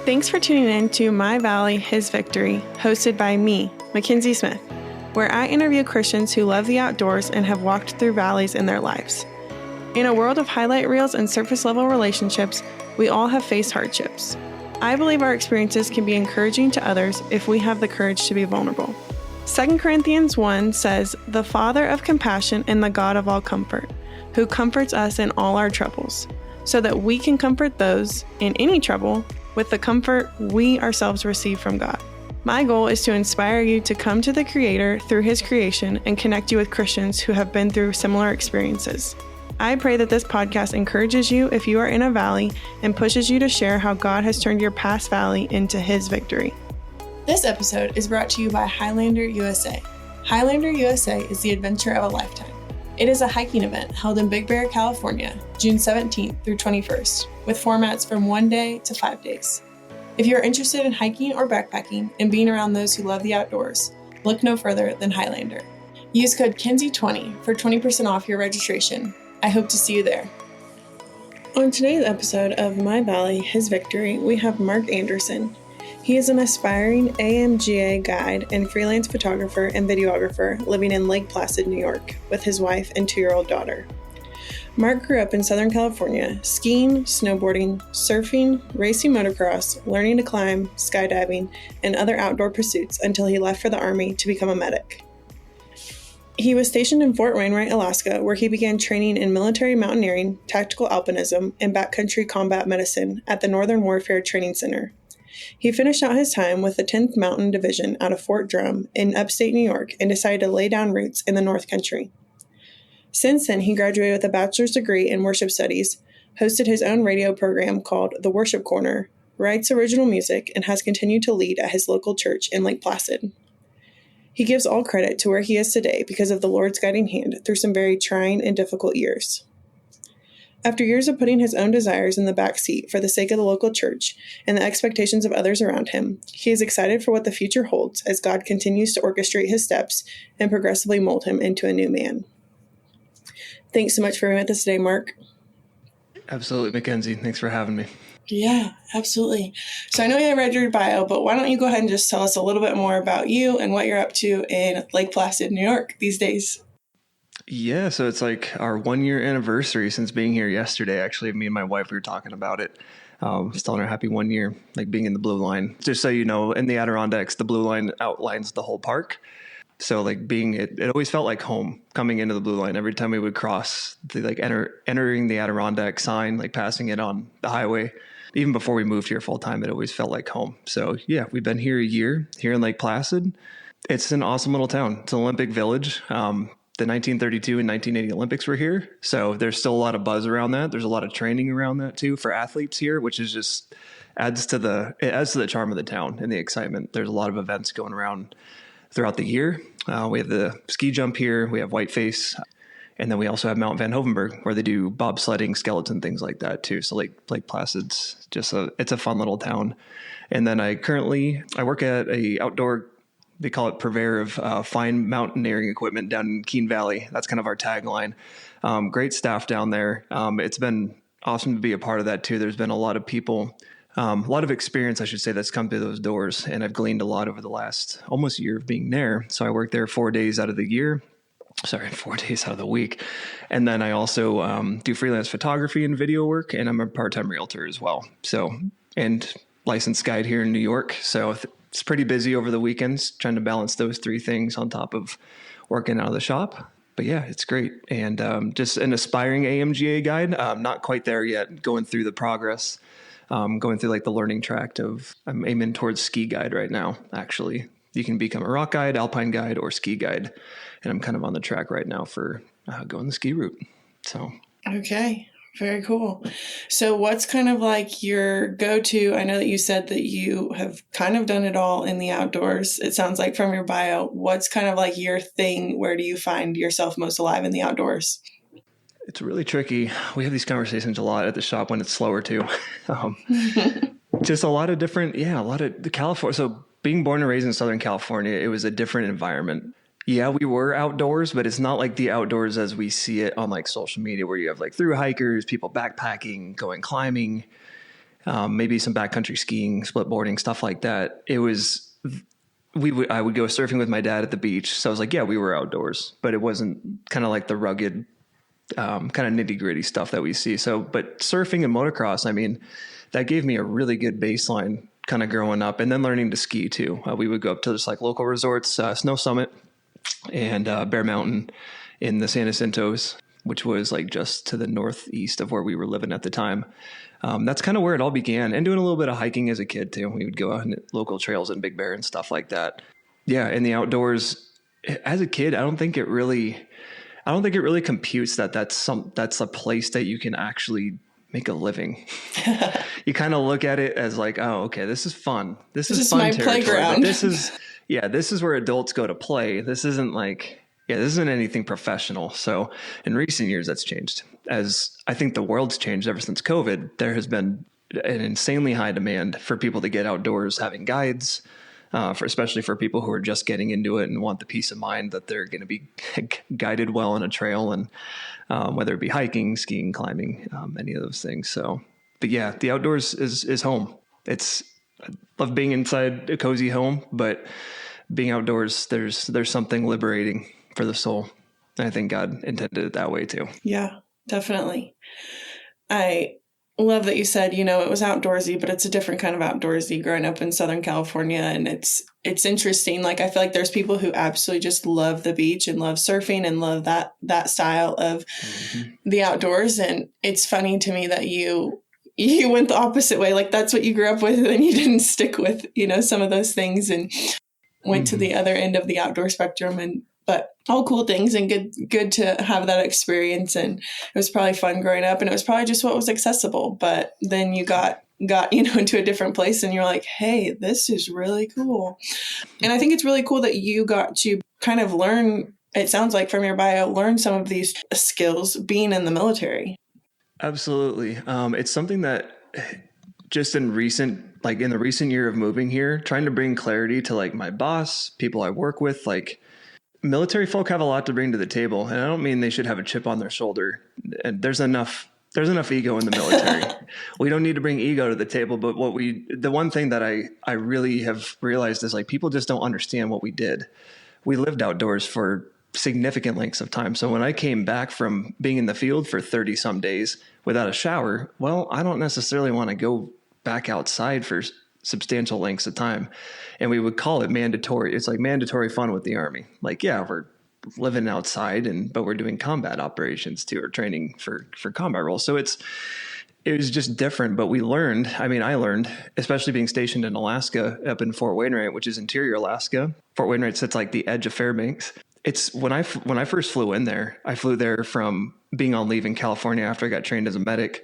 Thanks for tuning in to My Valley, His Victory, hosted by me, Mackenzie Smith, where I interview Christians who love the outdoors and have walked through valleys in their lives. In a world of highlight reels and surface-level relationships, we all have faced hardships. I believe our experiences can be encouraging to others if we have the courage to be vulnerable. 2 Corinthians 1 says, "The Father of compassion and the God of all comfort, who comforts us in all our troubles, so that we can comfort those in any trouble with the comfort we ourselves receive from God." My goal is to inspire you to come to the Creator through His creation and connect you with Christians who have been through similar experiences. I pray that this podcast encourages you if you are in a valley and pushes you to share how God has turned your past valley into His victory. This episode is brought to you by Highlander USA. Highlander USA is the adventure of a lifetime. It is a hiking event held in Big Bear, California, June 17th through 21st, with formats from 1 day to 5 days. If you are interested in hiking or backpacking and being around those who love the outdoors, look no further than Highlander. Use code KENZIE20 for 20% off your registration. I hope to see you there. On today's episode of My Valley, His Victory, we have Mark Anderson. He is an aspiring AMGA guide and freelance photographer and videographer living in Lake Placid, New York, with his wife and 2-year-old daughter. Mark grew up in Southern California, skiing, snowboarding, surfing, racing motocross, learning to climb, skydiving, and other outdoor pursuits until he left for the Army to become a medic. He was stationed in Fort Wainwright, Alaska, where he began training in military mountaineering, tactical alpinism, and backcountry combat medicine at the Northern Warfare Training Center. He finished out his time with the 10th Mountain Division out of Fort Drum in upstate New York and decided to lay down roots in the North Country. Since then, he graduated with a bachelor's degree in worship studies, hosted his own radio program called The Worship Corner, writes original music, and has continued to lead at his local church in Lake Placid. He gives all credit to where he is today because of the Lord's guiding hand through some very trying and difficult years. After years of putting his own desires in the back seat for the sake of the local church and the expectations of others around him, he is excited for what the future holds as God continues to orchestrate his steps and progressively mold him into a new man. Thanks so much for being with us today, Mark. Absolutely, Mackenzie. Thanks for having me. Yeah, absolutely. So I know you read your bio, but why don't you go ahead and just tell us a little bit more about you and what you're up to in Lake Placid, New York these days? Yeah, so it's like our 1-year anniversary since being here yesterday. Actually, me and my wife, we were talking about it. Just telling her happy 1 year, like being in the blue line. Just so you know, in the Adirondacks, the blue line outlines the whole park. So like it always felt like home coming into the blue line. Every time we would cross the entering the Adirondack sign, like passing it on the highway, even before we moved here full time, it always felt like home. So yeah, we've been here a year here in Lake Placid. It's an awesome little town. It's an Olympic village. The 1932 and 1980 Olympics were here. So there's still a lot of buzz around that. There's a lot of training around that too for athletes here, which is just adds to the charm of the town and the excitement. There's a lot of events going around throughout the year. We have the ski jump here. We have Whiteface. And then we also have Mount Van Hovenberg where they do bobsledding, skeleton, things like that too. So Lake Placid's just it's a fun little town. And then I work at a outdoor, they call it purveyor of fine mountaineering equipment down in Keene Valley. That's kind of our tagline. Great staff down there. It's been awesome to be a part of that too. There's been a lot of people, a lot of experience, I should say, that's come through those doors. And I've gleaned a lot over the last almost year of being there. So I work there 4 days out of the year. 4 days out of the week. And then I also do freelance photography and video work, and I'm a part-time realtor as well. So, and licensed guide here in New York. So it's pretty busy over the weekends, trying to balance those 3 things on top of working out of the shop. But yeah, it's great. And just an aspiring AMGA guide. Not quite there yet, going through the progress, going through like the learning tract I'm aiming towards ski guide right now, actually. You can become a rock guide, alpine guide, or ski guide. And I'm kind of on the track right now for going the ski route. So. Okay. Very cool. So what's kind of like your go-to? I know that you said that you have kind of done it all in the outdoors. It sounds like from your bio. What's kind of like your thing? Where do you find yourself most alive in the outdoors? It's really tricky. We have these conversations a lot at the shop when it's slower too. Just a lot of the California. So being born and raised in Southern California, it was a different environment. Yeah, we were outdoors, but it's not like the outdoors as we see it on like social media where you have like thru hikers, people backpacking, going climbing. maybe some backcountry skiing, split boarding, stuff like that. I would go surfing with my dad at the beach. So I was like, yeah, we were outdoors, but it wasn't kind of like the rugged, kind of nitty gritty stuff that we see. So, but surfing and motocross, I mean, that gave me a really good baseline kind of growing up, and then learning to ski too. We would go up to just like local resorts, Snow Summit and Bear Mountain in the San Jacintos, which was like just to the northeast of where we were living at the time. That's kind of where it all began, and doing a little bit of hiking as a kid too. We would go on local trails in Big Bear and stuff like that. Yeah. In the outdoors as a kid, I don't think it really computes that's a place that you can actually make a living. You kind of look at it as like, oh, okay, this is fun. This is fun my territory. playground. This is where adults go to play. This isn't anything professional. So in recent years, that's changed. As I think the world's changed ever since COVID, there has been an insanely high demand for people to get outdoors, having guides, especially for people who are just getting into it and want the peace of mind that they're going to be guided well on a trail, and whether it be hiking, skiing, climbing, any of those things. So, but yeah, the outdoors is home. I love being inside a cozy home, but being outdoors, there's something liberating for the soul. And I think God intended it that way too. Yeah, definitely. I love that you said, it was outdoorsy, but it's a different kind of outdoorsy growing up in Southern California. And it's interesting. Like, I feel like there's people who absolutely just love the beach and love surfing and love that style of the outdoors. And it's funny to me that you went the opposite way. Like, that's what you grew up with, and then you didn't stick with, some of those things, and went to the other end of the outdoor spectrum. But all cool things, and good to have that experience. And it was probably fun growing up, and it was probably just what was accessible. But then you got into a different place, and you're like, hey, this is really cool. And I think it's really cool that you got to kind of learn, it sounds like from your bio, learn some of these skills being in the military. Absolutely. It's something that just in the recent year of moving here, trying to bring clarity to like my boss, people I work with, like, military folk have a lot to bring to the table, and I don't mean they should have a chip on their shoulder. And there's enough ego in the military. We don't need to bring ego to the table. But the one thing that I really have realized is, like, people just don't understand what we did. We lived outdoors for significant lengths of time. So when I came back from being in the field for 30 some days without a shower, well, I don't necessarily want to go back outside for substantial lengths of time. And we would call it mandatory. It's like mandatory fun with the Army. Like, yeah, we're living outside, but we're doing combat operations too, or training for combat roles. So it was just different, but I learned, especially being stationed in Alaska, up in Fort Wainwright, which is interior Alaska. Fort Wainwright sits like the edge of Fairbanks. It's when I first flew in there, I flew there from being on leave in California after I got trained as a medic,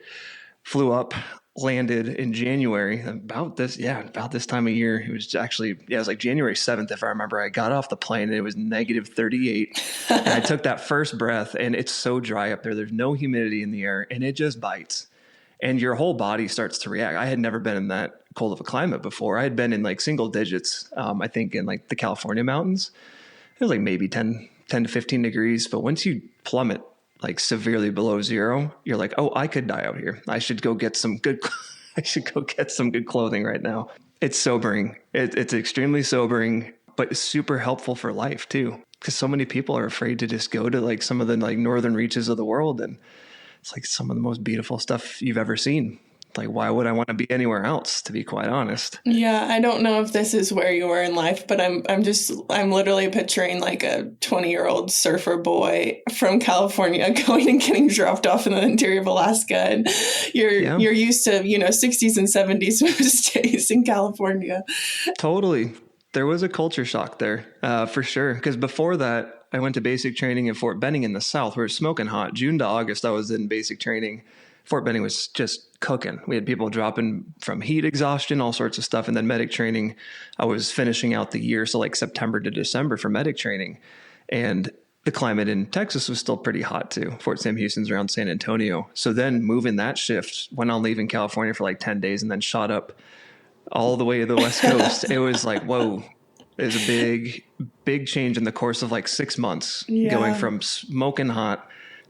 flew up, landed in January, about this time of year. It was like January 7th, if I remember. I got off the plane and it was negative 38. And I took that first breath, and it's so dry up there. There's no humidity in the air, and it just bites. And your whole body starts to react. I had never been in that cold of a climate before. I had been in like single digits, I think in like the California mountains. It was like maybe 10 to 15 degrees. But once you plummet like severely below zero, you're like, oh, I could die out here. I should go get some good clothing right now. It's sobering. It's extremely sobering, but it's super helpful for life too. Because so many people are afraid to just go to like some of the like northern reaches of the world. And it's like some of the most beautiful stuff you've ever seen. Like, why would I want to be anywhere else, to be quite honest? Yeah, I don't know if this is where you were in life, but I'm literally picturing like a 20-year-old surfer boy from California going and getting dropped off in the interior of Alaska, and you're used to 60s and 70s most days in California. Totally. There was a culture shock there, for sure. Because before that, I went to basic training in Fort Benning in the South, where it's smoking hot. June to August, I was in basic training. Fort Benning was just cooking. We had people dropping from heat exhaustion, all sorts of stuff. And then medic training, I was finishing out the year. So like September to December for medic training. And the climate in Texas was still pretty hot too. Fort Sam Houston's around San Antonio. So then moving that shift, went on leave in California for like 10 days and then shot up all the way to the West Coast. It was like, whoa, it was a big, big change in the course of like 6 months, going from smoking hot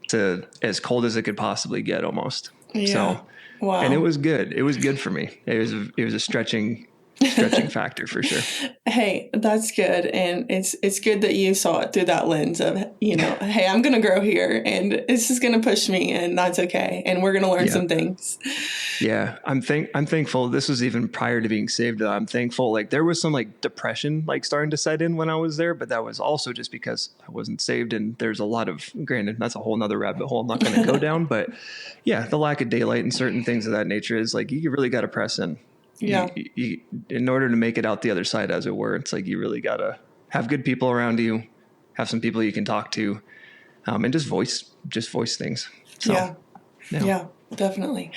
to as cold as it could possibly get almost. Yeah. So And it Wow. was good. It was good for me. It was a stretching factor for sure. Hey, that's good. And it's good that you saw it through that lens of, hey, I'm going to grow here and this is going to push me and that's okay. And we're going to learn Yeah. some things. Yeah. I'm thankful. This was even prior to being saved. I'm thankful. Like there was some like depression like starting to set in when I was there, but that was also just because I wasn't saved. And there's a lot of, granted, that's a whole nother rabbit hole I'm not going to go down, but yeah, the lack of daylight and certain things of that nature is like, you really got to press in. Yeah. You, in order to make it out the other side, as it were, it's like you really gotta have good people around you, have some people you can talk to, and just voice things. So, Yeah, definitely.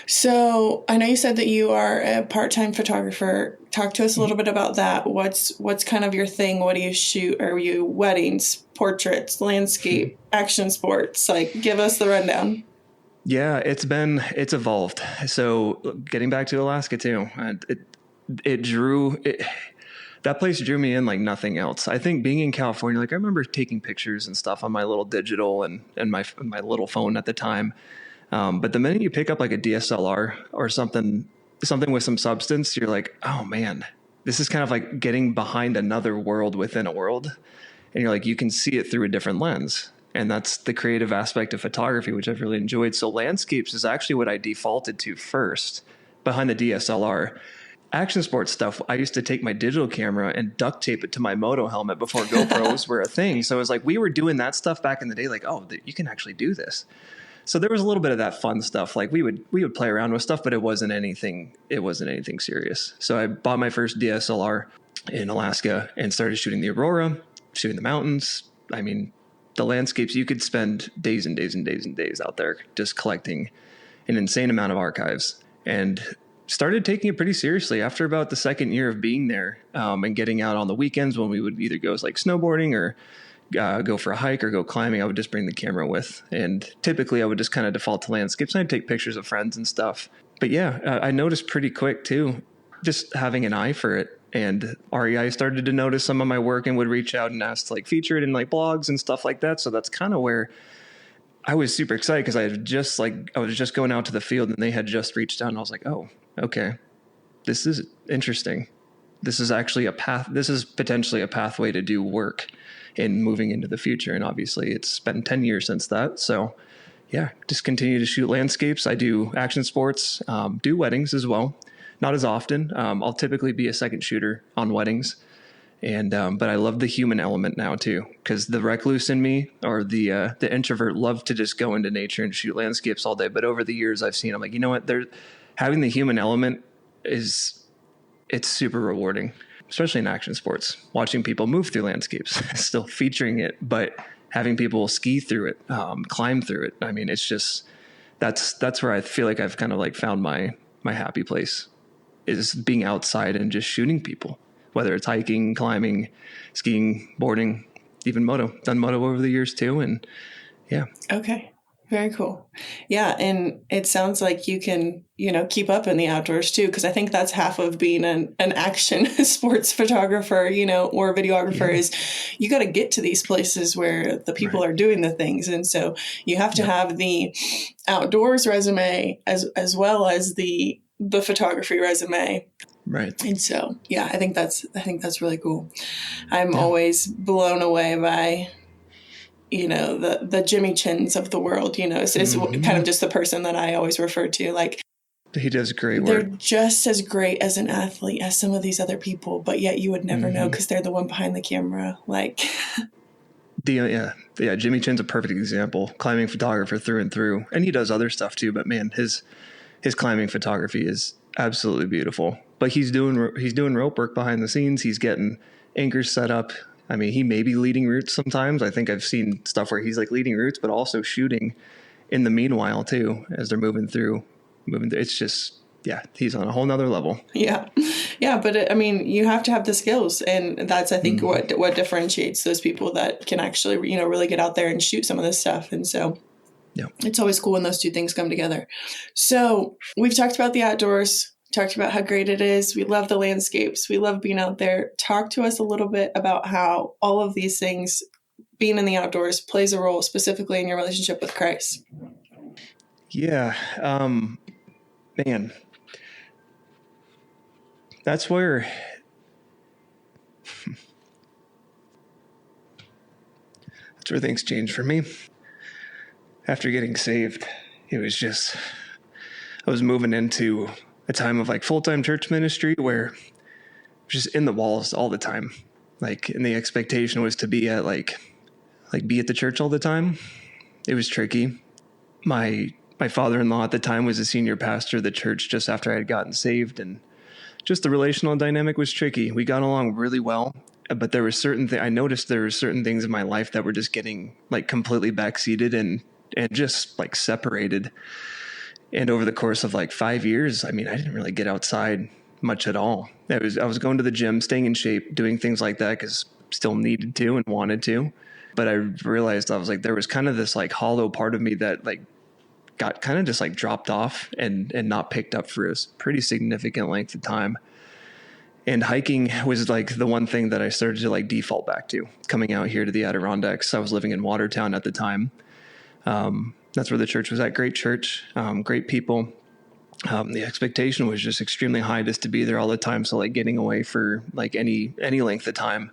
So I know you said that you are a part-time photographer. Talk to us a little bit about that. What's kind of your thing? What do you shoot? Are you weddings, portraits, landscape, action sports? Like, give us the rundown. Yeah, it's evolved. So getting back to Alaska too, that place drew me in like nothing else. I think being in California, like I remember taking pictures and stuff on my little digital and my little phone at the time. But the minute you pick up like a DSLR or something with some substance, you're like, oh man, this is kind of like getting behind another world within a world. And you're like, you can see it through a different lens. And that's the creative aspect of photography, which I've really enjoyed. So landscapes is actually what I defaulted to first behind the DSLR. Action sports stuff, I used to take my digital camera and duct tape it to my moto helmet before GoPros were a thing. So it was like, we were doing that stuff back in the day, like, oh, you can actually do this. So there was a little bit of that fun stuff. Like we would play around with stuff, but it wasn't anything serious. So I bought my first DSLR in Alaska and started shooting the aurora, shooting the mountains. I mean, the landscapes, you could spend days and days and days and days out there just collecting an insane amount of archives, and started taking it pretty seriously after about the second year of being there, and getting out on the weekends when we would either go like snowboarding or go for a hike or go climbing. I would just bring the camera with, and typically I would just kind of default to landscapes and I'd take pictures of friends and stuff. But yeah, I noticed pretty quick too, just having an eye for it. And REI started to notice some of my work and would reach out and ask to like feature it in like blogs and stuff like that. So that's kind of where I was super excited, because I was just going out to the field and they had just reached out and I was like, oh, okay, this is interesting. This is actually a path. This is potentially a pathway to do work in moving into the future. And obviously it's been 10 years since that. So yeah, just continue to shoot landscapes. I do action sports, do weddings as well. Not as often. I'll typically be a second shooter on weddings. And, but I love the human element now too, because the recluse in me, or the introvert, love to just go into nature and shoot landscapes all day. But over the years I've seen, I'm like, you know what, having the human element it's super rewarding, especially in action sports, watching people move through landscapes, still featuring it, but having people ski through it, climb through it. I mean, it's just, that's where I feel like I've kind of like found my happy place, is being outside and just shooting people, whether it's hiking, climbing, skiing, boarding, even moto. Done moto over the years too. And yeah. Okay. Very cool. Yeah. And it sounds like you can, keep up in the outdoors too, because I think that's half of being an action sports photographer, or videographer, is you got to get to these places where the people are doing the things. And so you have to have the outdoors resume as well as the photography resume. Right. And so, yeah, I think that's really cool. I'm always blown away by, the Jimmy Chins of the world, is kind of just the person that I always refer to. Like, he does great work. They're just as great as an athlete as some of these other people, but yet you would never know because they're the one behind the camera. Like, Jimmy Chin's a perfect example. Climbing photographer through and through, and he does other stuff too. But man, his climbing photography is absolutely beautiful. But he's doing rope work behind the scenes. He's getting anchors set up. I mean, he may be leading routes sometimes. I think I've seen stuff where he's like leading routes, but also shooting in the meanwhile too, as they're moving through. It's just, he's on a whole nother level. Yeah. Yeah. But you have to have the skills, and that's, I think, what differentiates those people that can actually, really get out there and shoot some of this stuff. And so it's always cool when those two things come together. So we've talked about the outdoors, talked about how great it is. We love the landscapes. We love being out there. Talk to us a little bit about how all of these things, being in the outdoors, plays a role specifically in your relationship with Christ. Yeah. man, that's where things changed for me. After getting saved, it was just, I was moving into a time of like full-time church ministry where just in the walls all the time. Like, and the expectation was to be at be at the church all the time. It was tricky. My father-in-law at the time was a senior pastor of the church just after I had gotten saved, and just the relational dynamic was tricky. We got along really well, but there were I noticed there were certain things in my life that were just getting like completely backseated and just like separated. And over the course of like 5 years, I mean, I didn't really get outside much at all. I was going to the gym, staying in shape, doing things like that because still needed to and wanted to. But I realized I was like, there was kind of this like hollow part of me that like got kind of just like dropped off and not picked up for a pretty significant length of time. And hiking was like the one thing that I started to like default back to coming out here to the Adirondacks. I was living in Watertown at the time. That's where the church was at. Great church, great people. The expectation was just extremely high just to be there all the time. So like getting away for like any length of time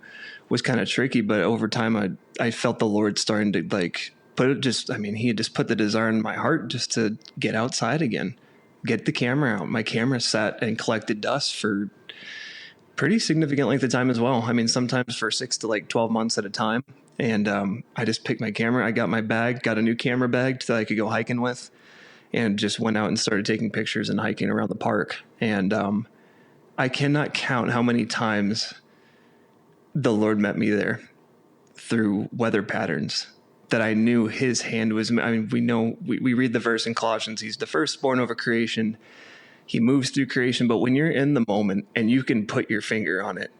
was kind of tricky, but over time I felt the Lord starting to like he had just put the desire in my heart just to get outside again, get the camera out. My camera sat and collected dust for pretty significant length of time as well. I mean, sometimes for 6 to like 12 months at a time. And, I just picked my camera. I got my bag, got a new camera bag so I could go hiking with, and just went out and started taking pictures and hiking around the park. And, I cannot count how many times the Lord met me there through weather patterns that I knew his hand was. I mean, we read the verse in Colossians, he's the firstborn over creation. He moves through creation, but when you're in the moment and you can put your finger on it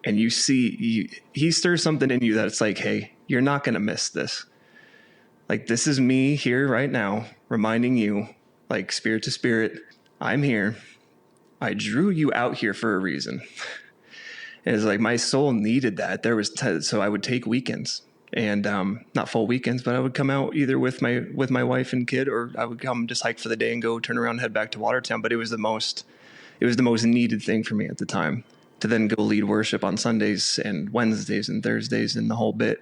and you see, he stirs something in you that's like, hey, you're not going to miss this. Like, this is me here right now, reminding you, like, spirit to spirit, I'm here. I drew you out here for a reason. And it's like my soul needed that. So I would take weekends, and not full weekends, but I would come out either with my wife and kid, or I would come just hike for the day and go turn around and head back to Watertown. But it was the most needed thing for me at the time, to then go lead worship on Sundays and Wednesdays and Thursdays and the whole bit.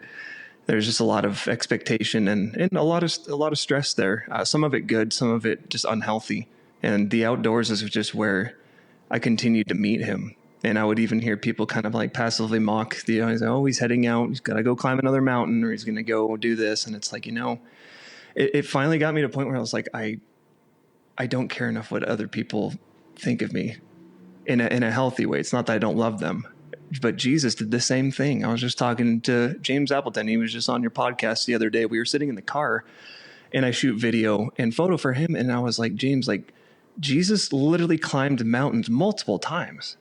There's just a lot of expectation and a lot of stress there. Some of it good, some of it just unhealthy. And the outdoors is just where I continued to meet him. And I would even hear people kind of like passively mock he's heading out. He's got to go climb another mountain, or he's going to go do this. And it's like, it finally got me to a point where I was like, I don't care enough what other people think of me in a healthy way. It's not that I don't love them, but Jesus did the same thing. I was just talking to James Appleton. He was just on your podcast the other day. We were sitting in the car and I shoot video and photo for him. And I was like, James, like, Jesus literally climbed mountains multiple times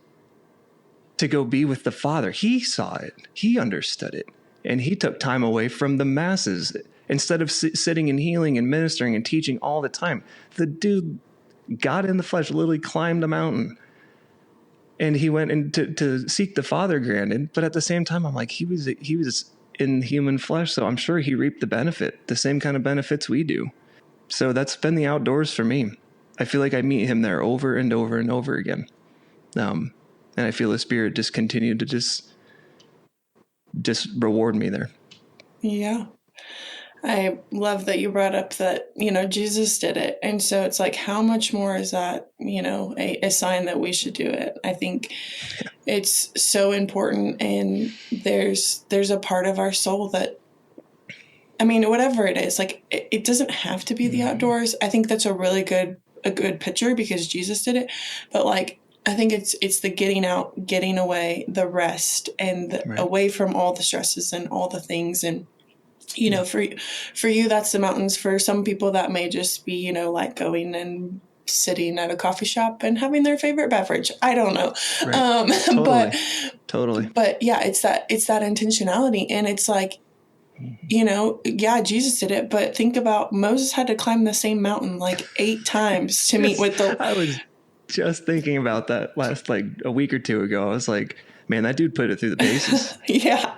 to go be with the Father. He saw it. He understood it. And he took time away from the masses instead of sitting and healing and ministering and teaching all the time. The dude got in the flesh, literally climbed a mountain. And he went in to seek the Father, granted. But at the same time, I'm like, he was in human flesh. So I'm sure he reaped the benefit, the same kind of benefits we do. So that's been the outdoors for me. I feel like I meet him there over and over and over again. And I feel the Spirit just continued to just reward me there. Yeah. I love that you brought up that, Jesus did it. And so it's like, how much more is that, a sign that we should do it? I think it's so important. And there's a part of our soul that, whatever it is, like, it doesn't have to be the outdoors. I think that's a good picture because Jesus did it. But like, I think it's the getting out, getting away, the rest, and away from all the stresses and all the things. And, for you, that's the mountains. For some people, that may just be, like going and sitting at a coffee shop and having their favorite beverage. I don't know. Right. Totally. But yeah, it's that intentionality. And it's like, Jesus did it, but think about Moses had to climb the same mountain like 8 times to meet with the... I was just thinking about that last, like, a week or two ago. I was like, man, that dude put it through the paces. Yeah.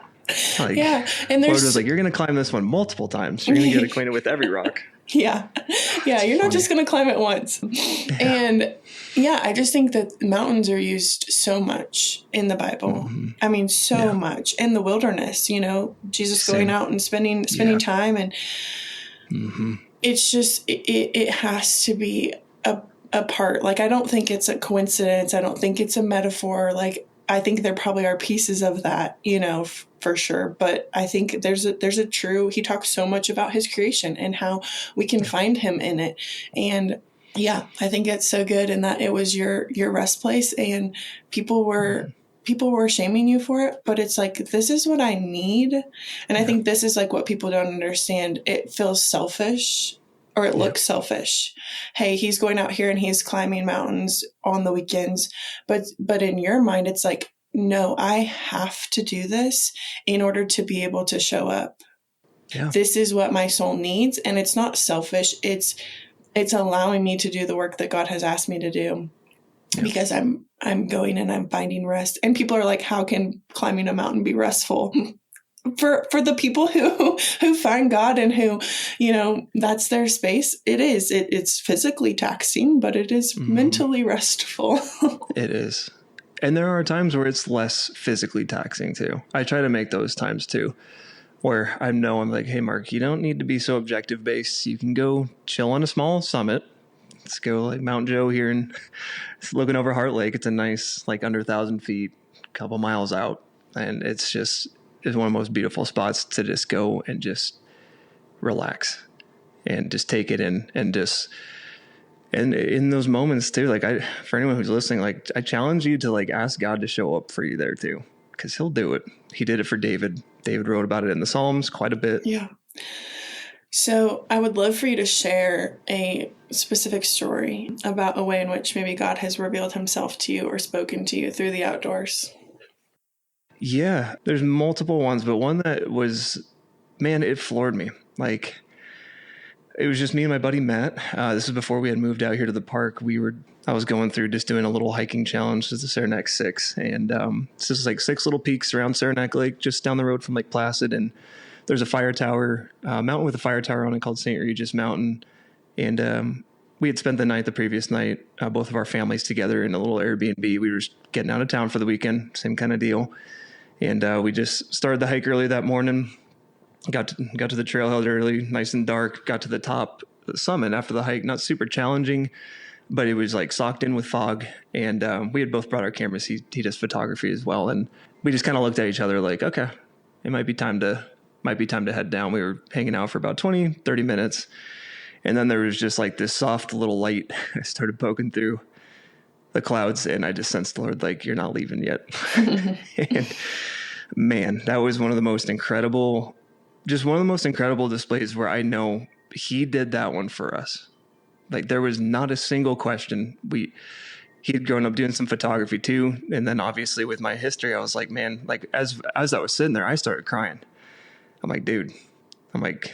Like, yeah. And Lord was like, you're going to climb this one multiple times. You're going to get acquainted with every rock. Yeah. Yeah. You're not just going to climb it once. Yeah. And yeah, I just think that mountains are used so much in the Bible. Mm-hmm. I mean, so much in the wilderness, Jesus going out and spending time. And it's just, it has to be a part. Like, I don't think it's a coincidence. I don't think it's a metaphor. Like, I think there probably are pieces of that, for sure. But I think there's a true, he talks so much about his creation and how we can find him in it. And yeah, I think it's so good. And that it was your rest place, and people were shaming you for it, but it's like, this is what I need. And I think this is like what people don't understand. It feels selfish, or it looks selfish. Hey, he's going out here and he's climbing mountains on the weekends. But in your mind, it's like, no, I have to do this in order to be able to show up. Yeah. This is what my soul needs. And it's not selfish. It's allowing me to do the work that God has asked me to do. Yeah. Because I'm going and I'm finding rest. And people are like, how can climbing a mountain be restful? For the people who find God and who, that's their space, it is. It's physically taxing, but it is mentally restful. It is. And there are times where it's less physically taxing too. I try to make those times too, where I'm like, hey, Mark, you don't need to be so objective based. You can go chill on a small summit. Let's go like Mount Joe here and looking over Heart Lake. It's a nice, like under 1,000 feet, a couple miles out. And it's one of the most beautiful spots to just go and just relax and just take it in and in those moments too, like for anyone who's listening, like I challenge you to like ask God to show up for you there too, because he'll do it. He did it for David. David wrote about it in the Psalms quite a bit. Yeah. So I would love for you to share a specific story about a way in which maybe God has revealed himself to you or spoken to you through the outdoors. Yeah, there's multiple ones, but one that was, man, it floored me. Like, it was just me and my buddy Matt. This is before we had moved out here to the park. I was going through just doing a little hiking challenge. This is the Saranac 6. And this is like 6 little peaks around Saranac Lake, just down the road from Lake Placid. And there's a fire tower, mountain with a fire tower on it called St. Regis Mountain. And we had spent the previous night, both of our families together in a little Airbnb. We were getting out of town for the weekend, same kind of deal. And we just started the hike early that morning, got to the trailhead early, nice and dark, got to the top of the summit after the hike. Not super challenging, but it was like socked in with fog. And we had both brought our cameras. He does photography as well. And we just kind of looked at each other like, okay, it might be time to head down. We were hanging out for about 20, 30 minutes. And then there was just like this soft little light that started poking through the clouds, and I just sensed the Lord, like, you're not leaving yet. And man, that was one of the most incredible displays where I know he did that one for us. Like, there was not a single question. He'd grown up doing some photography too. And then obviously with my history, I was like, man, like as I was sitting there, I started crying. I'm like, dude, I'm like,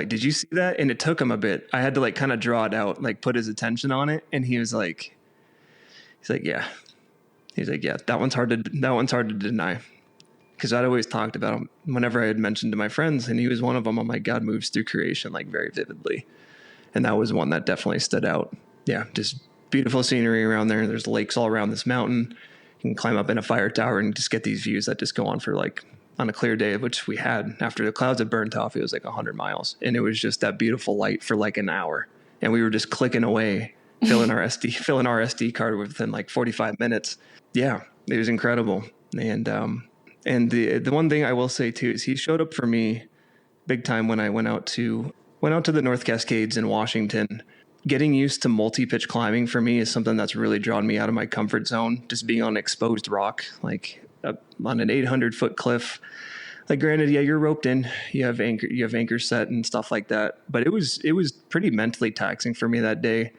did you see that? And it took him a bit. I had to like kind of draw it out, like put his attention on it. And he's like, yeah. He's like, yeah, that one's hard to deny. Because I'd always talked about him whenever I had mentioned to my friends, and he was one of them. I'm like, God moves through creation like very vividly. And that was one that definitely stood out. Yeah, just beautiful scenery around there. There's lakes all around this mountain. You can climb up in a fire tower and just get these views that just go on for like, on a clear day, which we had after the clouds had burnt off, it was like 100 miles. And it was just that beautiful light for like an hour. And we were just clicking away, filling our SD card within like 45 minutes. Yeah, it was incredible. And the one thing I will say too is he showed up for me big time when I went out to the North Cascades in Washington. Getting used to multi-pitch climbing for me is something that's really drawn me out of my comfort zone. Just being on exposed rock, like on an 800-foot cliff. Like, granted, yeah, you're roped in, you have anchor set and stuff like that. But it was pretty mentally taxing for me that day.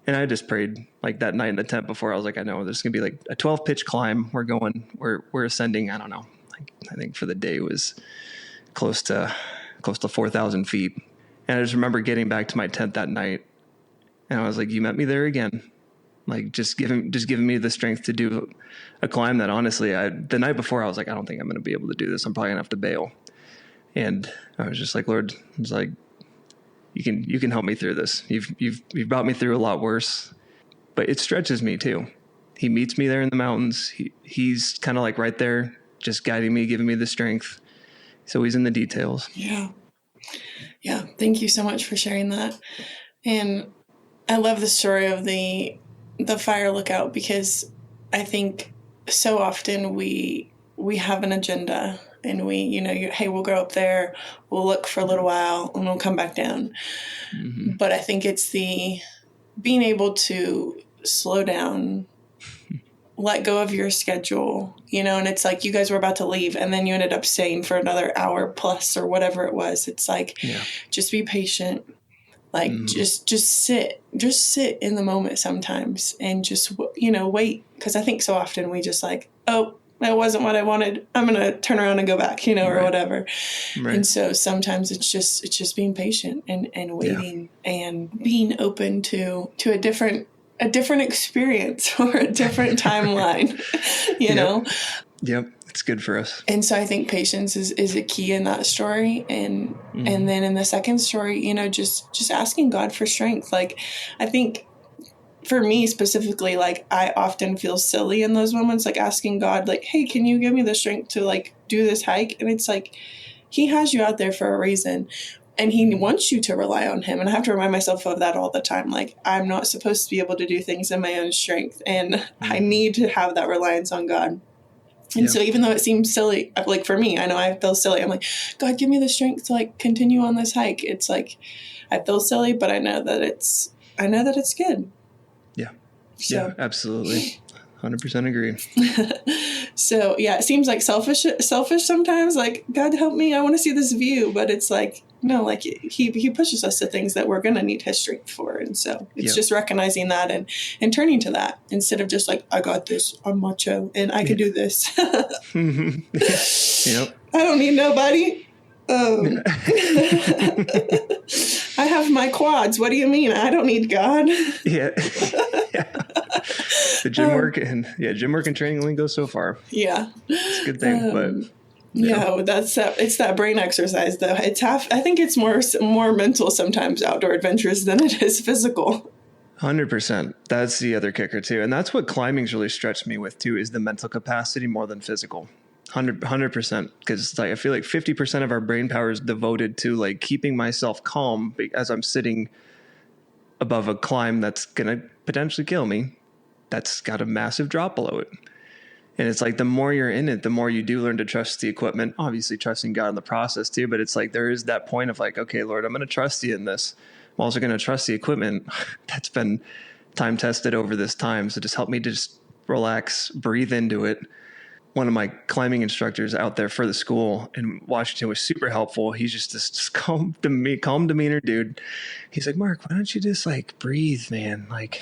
And I just prayed like that night in the tent before. I was like, I know there's gonna be like a 12-pitch climb. We're ascending. I don't know. Like, I think for the day it was close to 4,000 feet. And I just remember getting back to my tent that night, and I was like, you met me there again. Like, just giving me the strength to do a climb that honestly, the night before I was like, I don't think I'm going to be able to do this. I'm probably gonna have to bail. And I was just like, Lord, it's like, you can help me through this. You've brought me through a lot worse, but it stretches me too. He meets me there in the mountains. He's kind of like right there, just guiding me, giving me the strength. So he's in the details. Yeah. Yeah. Thank you so much for sharing that. And I love the story of the fire lookout, because I think so often we have an agenda, and hey, we'll go up there, we'll look for a little while, and we'll come back down. Mm-hmm. But I think it's the being able to slow down, let go of your schedule, and it's like you guys were about to leave, and then you ended up staying for another hour plus or whatever it was. It's like, just be patient. Like, just sit in the moment sometimes, and just, wait. Because I think so often we just like, oh, that wasn't what I wanted, I'm going to turn around and go back, or whatever. Right. And so sometimes it's just being patient and waiting and being open to a different experience or a different timeline, you know? Yep. It's good for us. And so I think patience is a key in that story. And and then in the second story, just asking God for strength. Like, I think for me specifically, like, I often feel silly in those moments, like asking God, like, hey, can you give me the strength to like do this hike? And it's like, he has you out there for a reason. And he wants you to rely on him. And I have to remind myself of that all the time. Like, I'm not supposed to be able to do things in my own strength. And I need to have that reliance on God. And so even though it seems silly, like for me, I know I feel silly. I'm like, God, give me the strength to like continue on this hike. It's like, I feel silly, but I know that it's good. Yeah. So. Yeah, absolutely. 100% agree. So it seems like selfish sometimes, like, God help me, I want to see this view, but it's like, no, like he pushes us to things that we're going to need his strength for. And so it's just recognizing that and turning to that instead of just like, I got this, I'm macho and I can do this. Yep. I don't need nobody. I have my quads. What do you mean? I don't need God. Yeah. The gym work and training only goes so far. Yeah. It's a good thing, but it's that brain exercise though. I think it's more mental sometimes, outdoor adventures, than it is physical. 100%. That's the other kicker too. And that's what climbing's really stretched me with too, is the mental capacity more than physical. 100%. Because like, I feel like 50% of our brain power is devoted to like keeping myself calm as I'm sitting above a climb that's going to potentially kill me. That's got a massive drop below it. And it's like, the more you're in it, the more you do learn to trust the equipment, obviously trusting God in the process too. But it's like, there is that point of like, okay, Lord, I'm going to trust you in this. I'm also going to trust the equipment that's been time tested over this time. So just help me to just relax, breathe into it. One of my climbing instructors out there for the school in Washington was super helpful. He's just this calm demeanor dude. He's like, Mark, why don't you just like breathe, man? Like,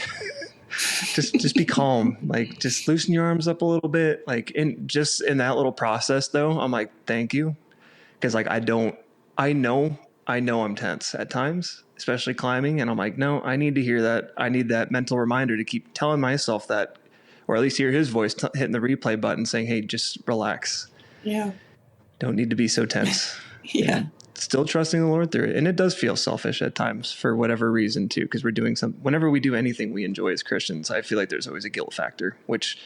just be calm. Like, just loosen your arms up a little bit. Like, in that little process though, I'm like, thank you. Cause like, I know I'm tense at times, especially climbing. And I'm like, no, I need to hear that. I need that mental reminder to keep telling myself that, or at least hear his voice hitting the replay button saying, hey, just relax. Yeah. Don't need to be so tense. Yeah. And still trusting the Lord through it. And it does feel selfish at times for whatever reason too, because we're doing whenever we do anything we enjoy as Christians, I feel like there's always a guilt factor, which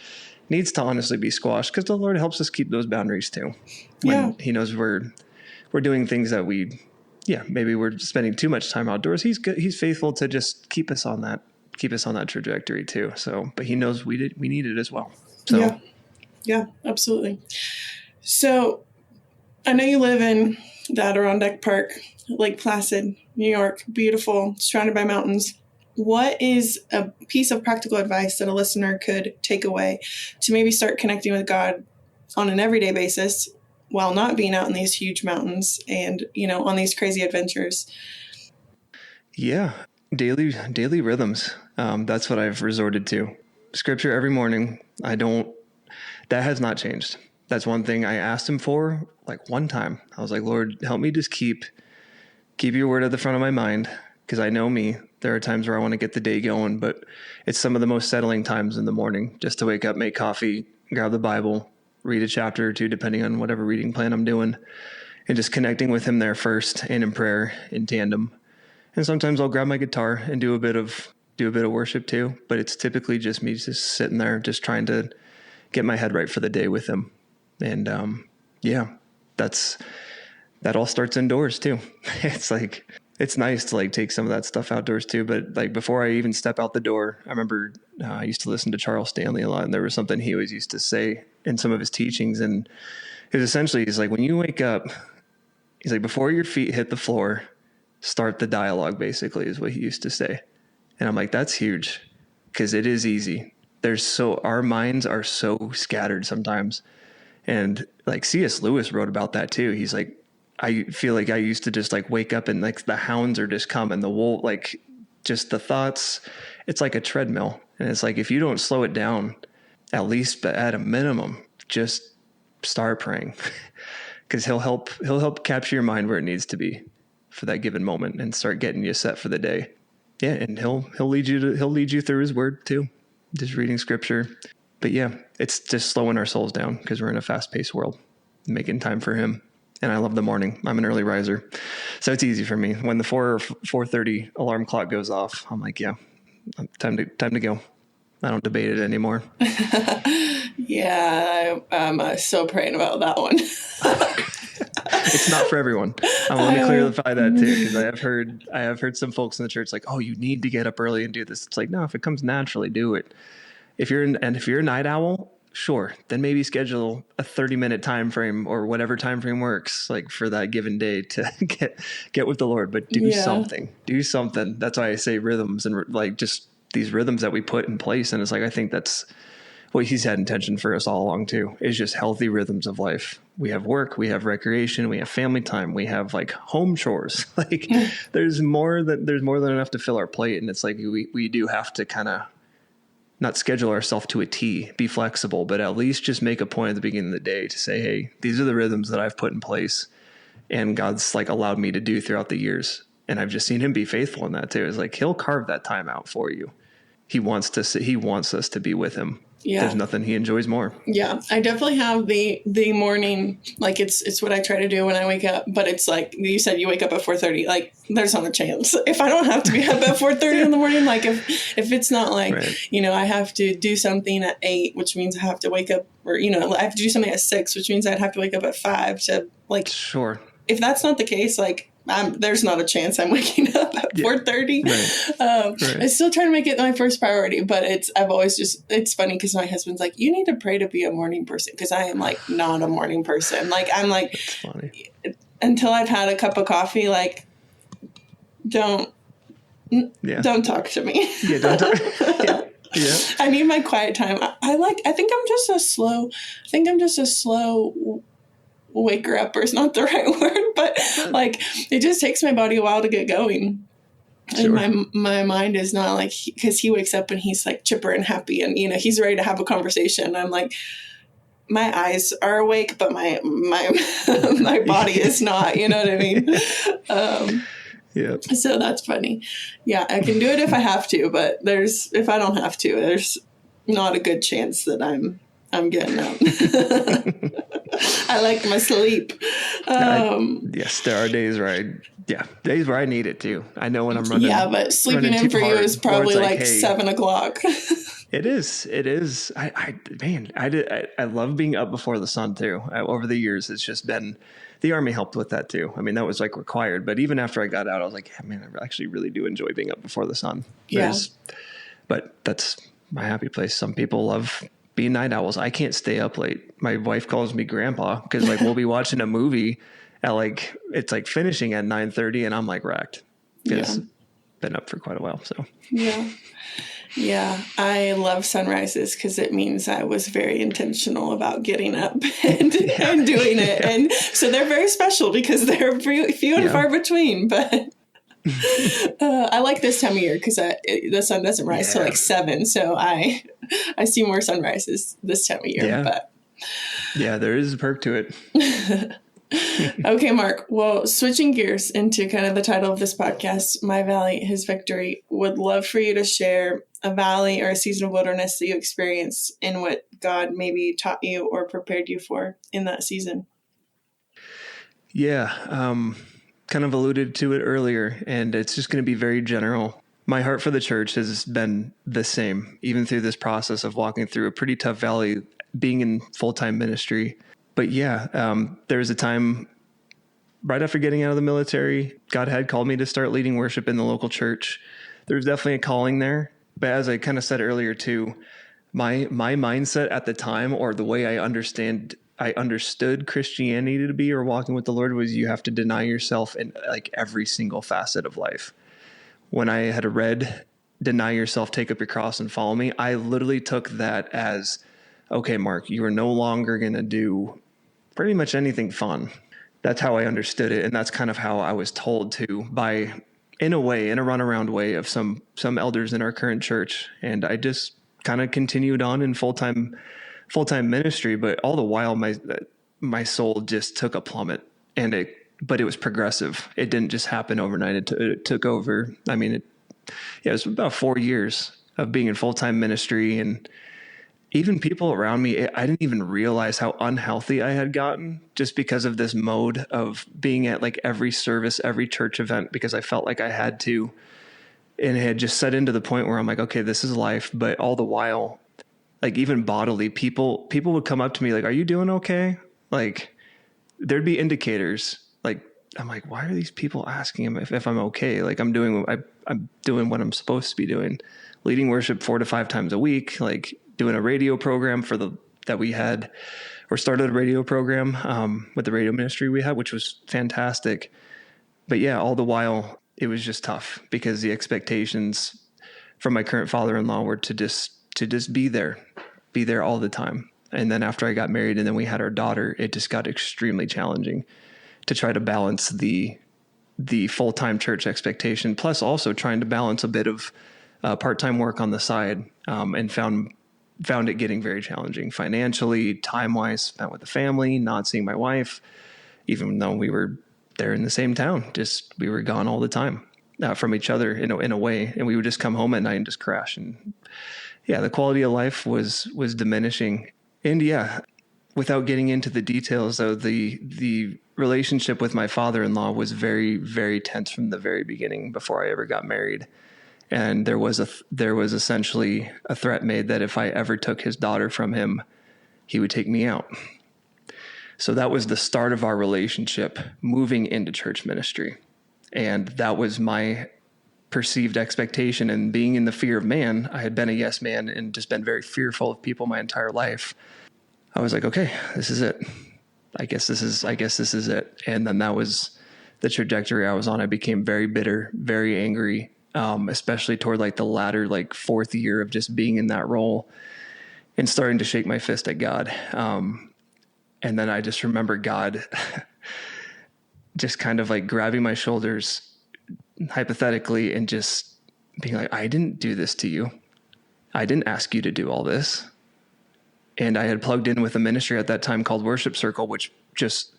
needs to honestly be squashed, because the Lord helps us keep those boundaries too. When he knows we're doing things that maybe we're spending too much time outdoors. He's good. He's faithful to just keep us on that trajectory too. So, but he knows we need it as well. So yeah, absolutely. So I know you live in the Adirondack Park, Lake Placid, New York, beautiful, surrounded by mountains. What is a piece of practical advice that a listener could take away to maybe start connecting with God on an everyday basis while not being out in these huge mountains and, on these crazy adventures? Yeah. Daily rhythms. That's what I've resorted to. Scripture every morning. That has not changed. That's one thing I asked him for, like one time. I was like, Lord, help me just keep your word at the front of my mind. Because I know me, there are times where I want to get the day going, but it's some of the most settling times in the morning, just to wake up, make coffee, grab the Bible, read a chapter or two, depending on whatever reading plan I'm doing, and just connecting with him there first and in prayer in tandem. And sometimes I'll grab my guitar and do a bit of worship too. But it's typically just me just sitting there, just trying to get my head right for the day with him. And that all starts indoors too. It's like, it's nice to like take some of that stuff outdoors too. But like before I even step out the door, I remember I used to listen to Charles Stanley a lot, and there was something he always used to say in some of his teachings. And it was essentially, he's like, when you wake up, he's like, before your feet hit the floor, start the dialogue, basically, is what he used to say. And I'm like, that's huge, because it is easy. Our minds are so scattered sometimes. And like C.S. Lewis wrote about that too. He's like, I feel like I used to just like wake up and like the hounds are just coming, the wolf, like just the thoughts. It's like a treadmill. And it's like, if you don't slow it down, at least, but at a minimum, just start praying, because he'll help capture your mind where it needs to be for that given moment and start getting you set for the day. Yeah. And he'll lead you through his word too, just reading scripture. But yeah, it's just slowing our souls down, because we're in a fast paced world, making time for him. And I love the morning. I'm an early riser, so it's easy for me. When the 4:30 alarm clock goes off, I'm like, yeah, time to go. I don't debate it anymore. Yeah, I'm so praying about that one. It's not for everyone. I want to clarify that too, because I have heard some folks in the church like, oh, you need to get up early and do this. It's like, no, if it comes naturally, do it. If you're a night owl, sure, then maybe schedule a 30-minute time frame or whatever time frame works, like for that given day to get with the Lord. But do something. That's why I say rhythms, and like just these rhythms that we put in place. And it's like, I think that's what he's had intention for us all along too, is just healthy rhythms of life. We have work, we have recreation, we have family time, we have like home chores. Like there's more than enough to fill our plate. And it's like, we do have to kind of not schedule ourselves to a T, be flexible, but at least just make a point at the beginning of the day to say, hey, these are the rhythms that I've put in place and God's like allowed me to do throughout the years. And I've just seen him be faithful in that too. It's like, he'll carve that time out for you. He wants us to be with him. Yeah. There's nothing he enjoys more. Yeah, I definitely have the morning, like it's what I try to do when I wake up, but it's like you said, you wake up at 4:30, like there's not a chance. If I don't have to be up at 4:30 in the morning, like if it's not like, right, I have to do something at 8, which means I have to wake up, or, I have to do something at 6, which means I'd have to wake up at 5 to like, sure. If that's not the case, like, there's not a chance I'm waking up at 4:30. Right. I'm still trying to make it my first priority, but it's funny because my husband's like, you need to pray to be a morning person, because I am like not a morning person. Like I'm like, until I've had a cup of coffee, like don't talk to me. Yeah, don't talk. Yeah. I need my quiet time. I think I'm just a slow waker up, or is not the right word, but like it just takes my body a while to get going. Sure. And my mind is not like, because he wakes up and he's like chipper and happy and he's ready to have a conversation. I'm like, my eyes are awake, but my my body is not, you know what I mean? Yeah. So that's funny. Yeah, I can do it if I have to, but if I don't have to, there's not a good chance that I'm getting up. I like my sleep. Yes, there are days where I need it too. I know when I'm running. Yeah, but sleeping in for you is probably like 7 o'clock. It is. I love being up before the sun too. Over the years, it's just been, the Army helped with that too. I mean, that was like required. But even after I got out, I was like, man, I actually really do enjoy being up before the sun. But that's my happy place. Some people love being night owls. I can't stay up late. My wife calls me grandpa, because like we'll be watching a movie at like, it's like finishing at 9:30 and I'm like racked, because been up for quite a while. So yeah, I love sunrises because it means I was very intentional about getting up and doing it. Yeah. And so they're very special because they're few and far between, but I like this time of year because the sun doesn't rise till like 7. So I see more sunrises this time of year. Yeah. But there is a perk to it. Okay, Mark. Well, switching gears into kind of the title of this podcast, My Valley, His Victory, would love for you to share a valley or a season of wilderness that you experienced and what God maybe taught you or prepared you for in that season. Yeah. kind of alluded to it earlier, and it's just going to be very general. My heart for the church has been the same, even through this process of walking through a pretty tough valley, being in full-time ministry. But there was a time right after getting out of the military, God had called me to start leading worship in the local church. There was definitely a calling there. But as I kind of said earlier too, my mindset at the time, or the way I understood Christianity to be, or walking with the Lord, was you have to deny yourself in like every single facet of life. When I had read, deny yourself, take up your cross and follow me, I literally took that as, okay, Mark, you are no longer going to do pretty much anything fun. That's how I understood it. And that's kind of how I was told to by, in a runaround way of some elders in our current church. And I just kind of continued on in full-time ministry, but all the while my soul just took a plummet, but it was progressive. It didn't just happen overnight. It took over. I mean, it was about 4 years of being in full-time ministry, and even people around me, I didn't even realize how unhealthy I had gotten just because of this mode of being at like every service, every church event, because I felt like I had to, and it had just set into the point where I'm like, okay, this is life. But all the while, like even bodily, people would come up to me like, are you doing okay? Like there'd be indicators. Like, I'm like, why are these people asking him if I'm okay? Like I'm doing what I'm supposed to be doing, leading worship 4 to 5 times a week, like doing a radio program that we had, or started a radio program with the radio ministry we had, which was fantastic. But yeah, all the while it was just tough because the expectations from my current father-in-law were to just be there all the time. And then after I got married and then we had our daughter, it just got extremely challenging to try to balance the full-time church expectation, plus also trying to balance a bit of part-time work on the side, and found it getting very challenging financially, time-wise, spent with the family, not seeing my wife, even though we were there in the same town. Just we were gone all the time from each other in a way, and we would just come home at night and just crash. And yeah, the quality of life was diminishing. And yeah, without getting into the details, though, the relationship with my father-in-law was very, very tense from the very beginning before I ever got married. And there was essentially a threat made that if I ever took his daughter from him, he would take me out. So that was the start of our relationship moving into church ministry. And that was my perceived expectation. And being in the fear of man, I had been a yes man and just been very fearful of people my entire life. I was like, okay, this is it. I guess this is it. And then that was the trajectory I was on. I became very bitter, very angry, especially toward like the latter, like 4th year of just being in that role and starting to shake my fist at God. And then I just remember God just kind of like grabbing my shoulders hypothetically and just being like, I didn't do this to you. I didn't ask you to do all this. And I had plugged in with a ministry at that time called Worship Circle, which just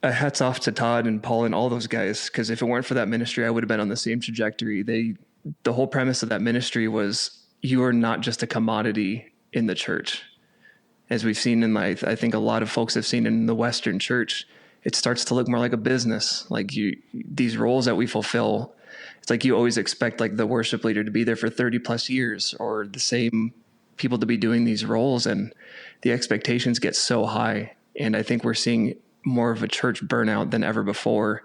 hats off to Todd and Paul and all those guys. Because if it weren't for that ministry, I would have been on the same trajectory. The whole premise of that ministry was you are not just a commodity in the church. As we've seen in life, I think a lot of folks have seen in the Western church, it starts to look more like a business. Like these roles that we fulfill, it's like you always expect like the worship leader to be there for 30 plus years, or the same people to be doing these roles, and the expectations get so high. And I think we're seeing more of a church burnout than ever before.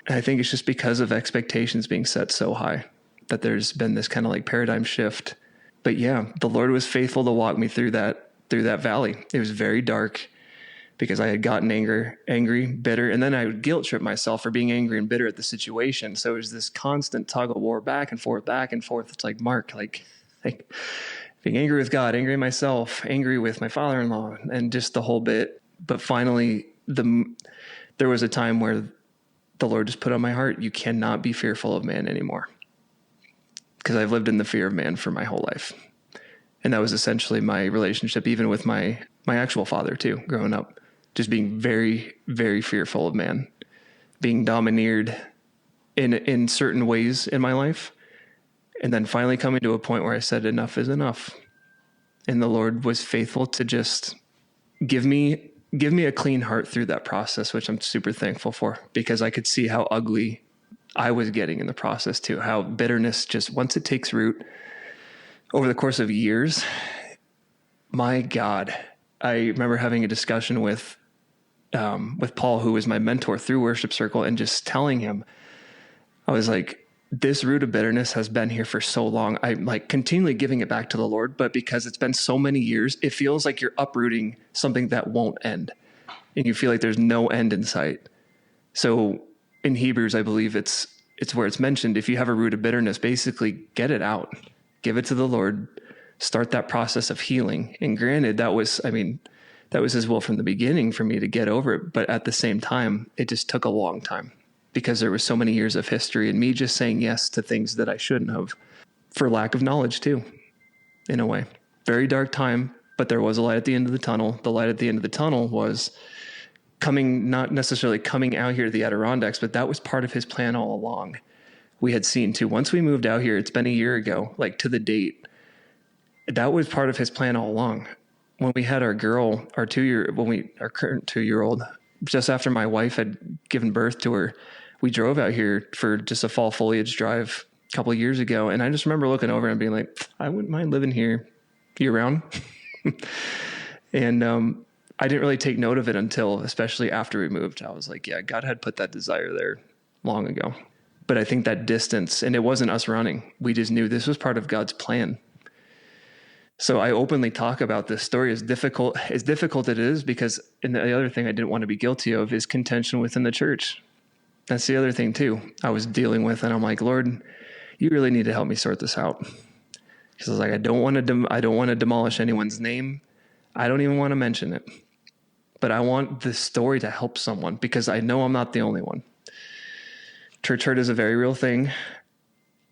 And I think it's just because of expectations being set so high that there's been this kind of like paradigm shift. But yeah, the Lord was faithful to walk me through that valley. It was very dark because I had gotten angry, bitter, and then I would guilt trip myself for being angry and bitter at the situation. So it was this constant tug of war, back and forth. It's like, Mark, like being angry with God, angry with myself, angry with my father-in-law, and just the whole bit. But finally, there was a time where the Lord just put on my heart, you cannot be fearful of man anymore. Because I've lived in the fear of man for my whole life. And that was essentially my relationship, even with my actual father too, growing up, just being very, very fearful of man, being domineered in certain ways in my life. And then finally coming to a point where I said, enough is enough. And the Lord was faithful to just give me give me a clean heart through that process, which I'm super thankful for, because I could see how ugly I was getting in the process too, how bitterness just, once it takes root over the course of years, my God, I remember having a discussion with Paul, who was my mentor through Worship Circle, and just telling him, I was like, this root of bitterness has been here for so long. I'm like continually giving it back to the Lord, but because it's been so many years, it feels like you're uprooting something that won't end, and you feel like there's no end in sight. So in Hebrews, I believe it's where it's mentioned, if you have a root of bitterness, basically get it out, give it to the Lord, start that process of healing. And granted, that was his will from the beginning for me to get over it. But at the same time, it just took a long time because there was so many years of history and me just saying yes to things that I shouldn't have for lack of knowledge too, in a way. Very dark time, but there was a light at the end of the tunnel. The light at the end of the tunnel was not necessarily coming out here to the Adirondacks, but that was part of his plan all along. We had seen too, once we moved out here, it's been a year ago, like to the date, that was part of his plan all along. When we had our girl, our current 2-year-old, just after my wife had given birth to her, we drove out here for just a fall foliage drive a couple of years ago. And I just remember looking over and being like, I wouldn't mind living here year round. And, I didn't really take note of it until, especially after we moved, I was like, yeah, God had put that desire there long ago. But I think that distance, and it wasn't us running, we just knew this was part of God's plan. So I openly talk about this story as difficult it is, because, and the other thing I didn't want to be guilty of is contention within the church. That's the other thing too I was dealing with. And I'm like, Lord, you really need to help me sort this out. Because I was like, I don't want to demolish anyone's name. I don't even want to mention it. But I want this story to help someone, because I know I'm not the only one. Church hurt is a very real thing.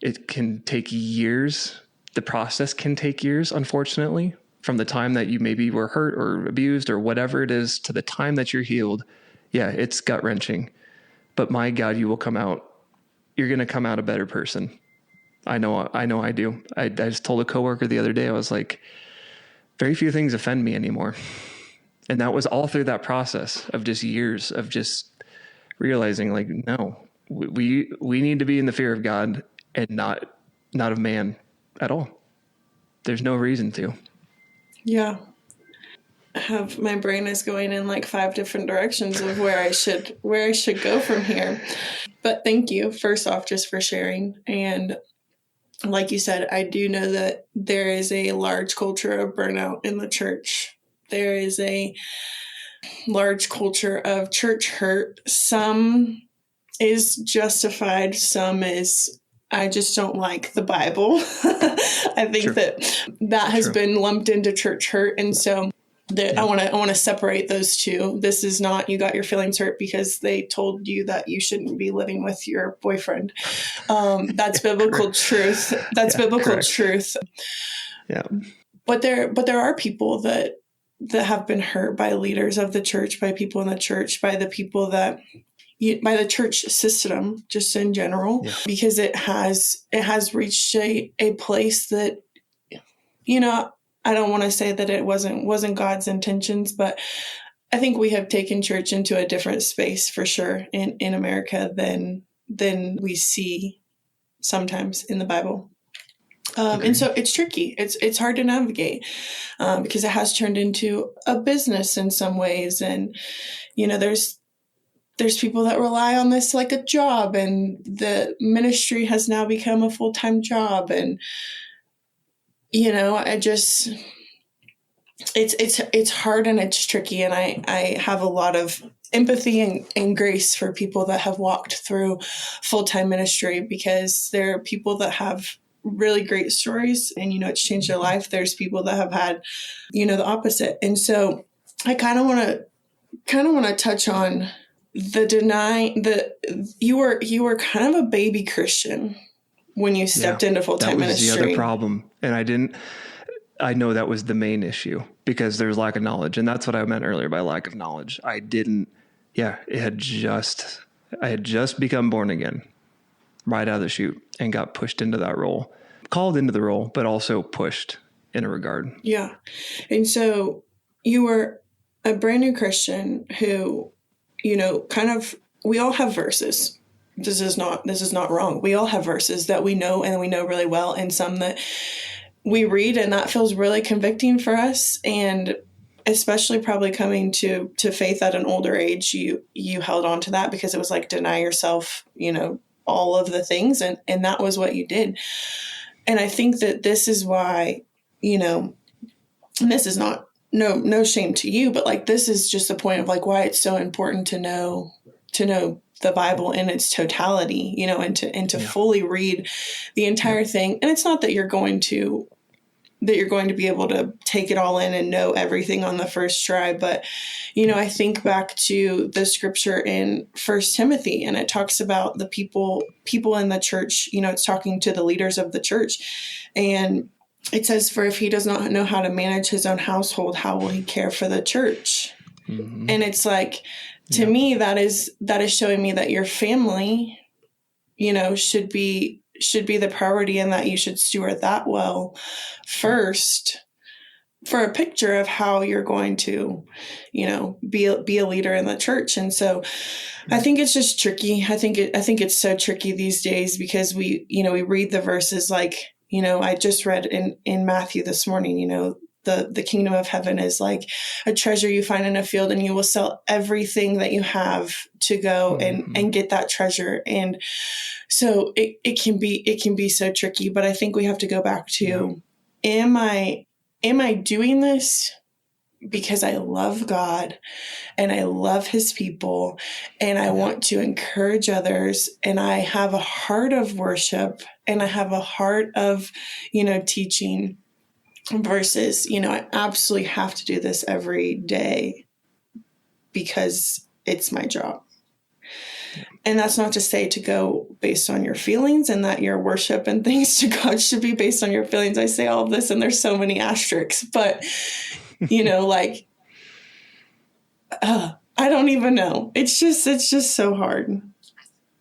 It can take years. The process can take years, unfortunately, from the time that you maybe were hurt or abused or whatever it is to the time that you're healed. Yeah, it's gut wrenching. But my God, you're going to come out a better person. I know I do. I just told a coworker the other day, I was like, very few things offend me anymore. And that was all through that process of just years of just realizing, like, no, we need to be in the fear of God and not of man at all. There's no reason to. Yeah. My brain is going in like 5 different directions of where I should go from here. But thank you, first off, just for sharing. And like you said, I do know that there is a large culture of burnout in the church. There is a large culture of church hurt. Some is justified. Some is, I just don't like the Bible. I think Sure. that has been lumped into church hurt. And so I want to separate those two. This is not, you got your feelings hurt because they told you that you shouldn't be living with your boyfriend. That's biblical truth. That's biblical correct. Truth. Yeah. But there are people that have been hurt by leaders of the church, by people in the church, by the people by the church system, just in general, because it has reached a place that, I don't want to say that it wasn't God's intentions, but I think we have taken church into a different space for sure in America than we see sometimes in the Bible. And so it's tricky. It's hard to navigate because it has turned into a business in some ways. And, there's people that rely on this like a job, and the ministry has now become a full-time job. And, it's hard and it's tricky. And I have a lot of empathy and grace for people that have walked through full-time ministry, because there are people that have really great stories and, it's changed their life. There's people that have had, the opposite. And so I kind of want to touch on you were kind of a baby Christian when you stepped into full-time ministry. That was the other problem. And I know that was the main issue, because there's lack of knowledge. And that's what I meant earlier by lack of knowledge. I had just become born again right out of the chute and got pushed into that role, called into the role, but also pushed in a regard. Yeah. And so you were a brand new Christian who, you know, kind of, we all have verses. This is not wrong. We all have verses that we know and we know really well, and some that we read and that feels really convicting for us. And especially probably coming to faith at an older age, you held on to that because it was like, deny yourself, you know, all of the things. And that was what you did. And I think that this is why, you know, and this is not, no shame to you, but like, this is just the point of like why it's so important to know the Bible in its totality, you know, and to fully read the entire thing. And it's not that you're going to be able to take it all in and know everything on the first try. But, you know, I think back to the scripture in 1 Timothy, and it talks about the people in the church, you know, it's talking to the leaders of the church. And it says, for if he does not know how to manage his own household, how will he care for the church? Mm-hmm. And it's like, to me, that is showing me that your family, you know, should be the priority, and that you should steward that well first for a picture of how you're going to, you know, be a leader in the church. And so I think it's just tricky. I think it's so tricky these days because we read the verses like, you know, I just read in Matthew this morning, you know, the kingdom of heaven is like a treasure you find in a field, and you will sell everything that you have to go and get that treasure. And so it can be so tricky, but I think we have to go back to, am I doing this because I love God and I love his people and I want to encourage others, and I have a heart of worship and I have a heart of, you know, teaching, versus, you know, I absolutely have to do this every day because it's my job. And that's not to say to go based on your feelings and that your worship and things to God should be based on your feelings. I say all of this and there's so many asterisks, but, you know, like, I don't even know. It's just so hard.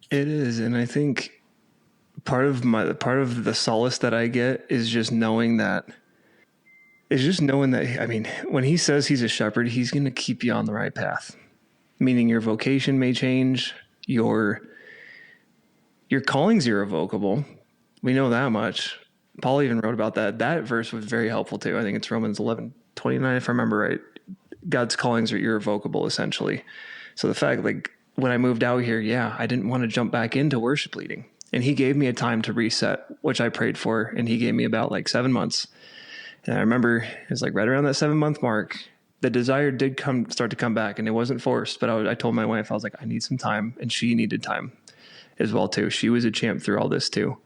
It is. And I think part of the solace that I get is just knowing that, I mean, when he says he's a shepherd, he's going to keep you on the right path, meaning your vocation may change. Your calling's irrevocable. We know that much. Paul even wrote about that. That verse was very helpful too. I think it's Romans 11:29, if I remember right. God's callings are irrevocable, essentially. So the fact, like, when I moved out here, I didn't want to jump back into worship leading. And he gave me a time to reset, which I prayed for. And he gave me about like 7 months. And I remember it was like right around that 7-month mark, the desire did start to come back, and it wasn't forced. But I told my wife, I was like, I need some time. And she needed time as well too. She was a champ through all this too.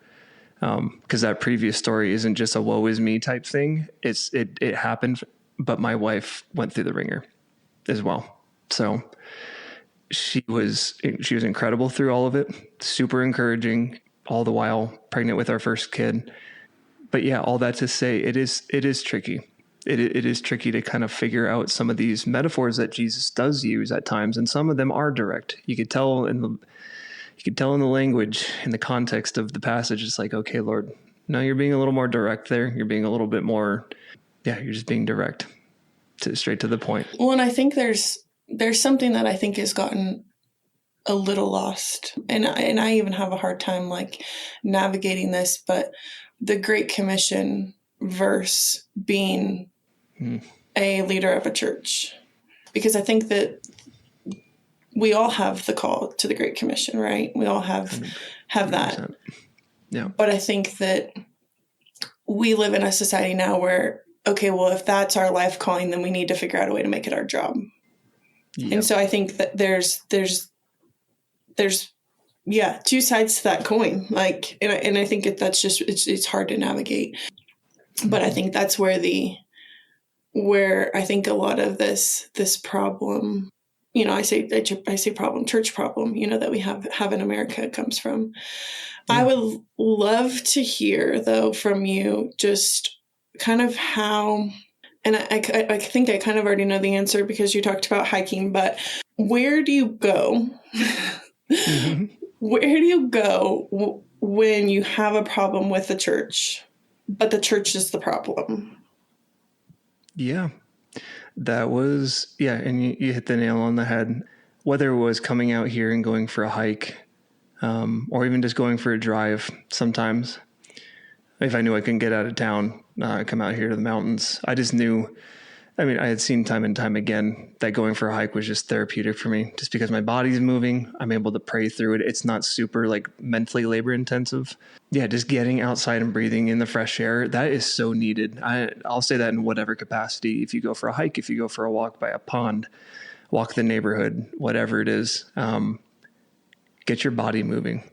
Because that previous story isn't just a woe is me type thing. It happened, but my wife went through the ringer as well. So she was incredible through all of it, super encouraging, all the while pregnant with our first kid. But yeah, all that to say, it is tricky. It is tricky to kind of figure out some of these metaphors that Jesus does use at times, and some of them are direct. You could tell in the language, in the context of the passage, it's like, okay, Lord, no, you're being a little more direct there. You're being a little bit more, you're just being direct, straight to the point. Well, and I think there's something that I think has gotten a little lost, and I even have a hard time like navigating this, but the Great Commission verse being a leader of a church, because I think that we all have the call to the Great Commission, right? We all have 100%. That. Yeah. But I think that we live in a society now where, okay, well, if that's our life calling, then we need to figure out a way to make it our job. Yep. And so I think that there's two sides to that coin. Like, and I think that's just, it's hard to navigate, but I think that's where I think a lot of this problem, you know, I say problem, church problem, you know, that we have in America comes from. Yeah. I would love to hear though from you just kind of how, and I think I kind of already know the answer because you talked about hiking, but where do you go? Mm-hmm. Where do you go when you have a problem with the church, but the church is the problem? Yeah. That was, yeah. And you hit the nail on the head. Whether it was coming out here and going for a hike, or even just going for a drive sometimes, if I knew I couldn't get out of town, come out here to the mountains, I just knew, I mean, I had seen time and time again that going for a hike was just therapeutic for me, just because my body's moving. I'm able to pray through it. It's not super like mentally labor intensive. Yeah, just getting outside and breathing in the fresh air, that is so needed. I'll say that in whatever capacity. If you go for a hike, if you go for a walk by a pond, walk the neighborhood, whatever it is, get your body moving.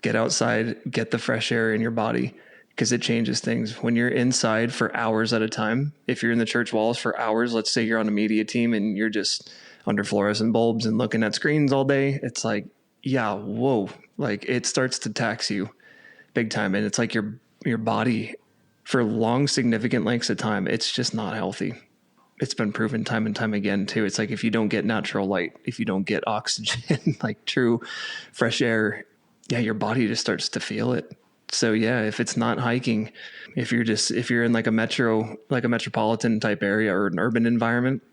Get outside, get the fresh air in your body, because it changes things. When you're inside for hours at a time, if you're in the church walls for hours, let's say you're on a media team and you're just under fluorescent bulbs and looking at screens all day, it's like, yeah, whoa, like it starts to tax you big time. And it's like your body for long, significant lengths of time, it's just not healthy. It's been proven time and time again too. It's like, if you don't get natural light, if you don't get oxygen, like true fresh air, yeah, your body just starts to feel it. So yeah, if it's not hiking, if you're in like a metropolitan type area or an urban environment,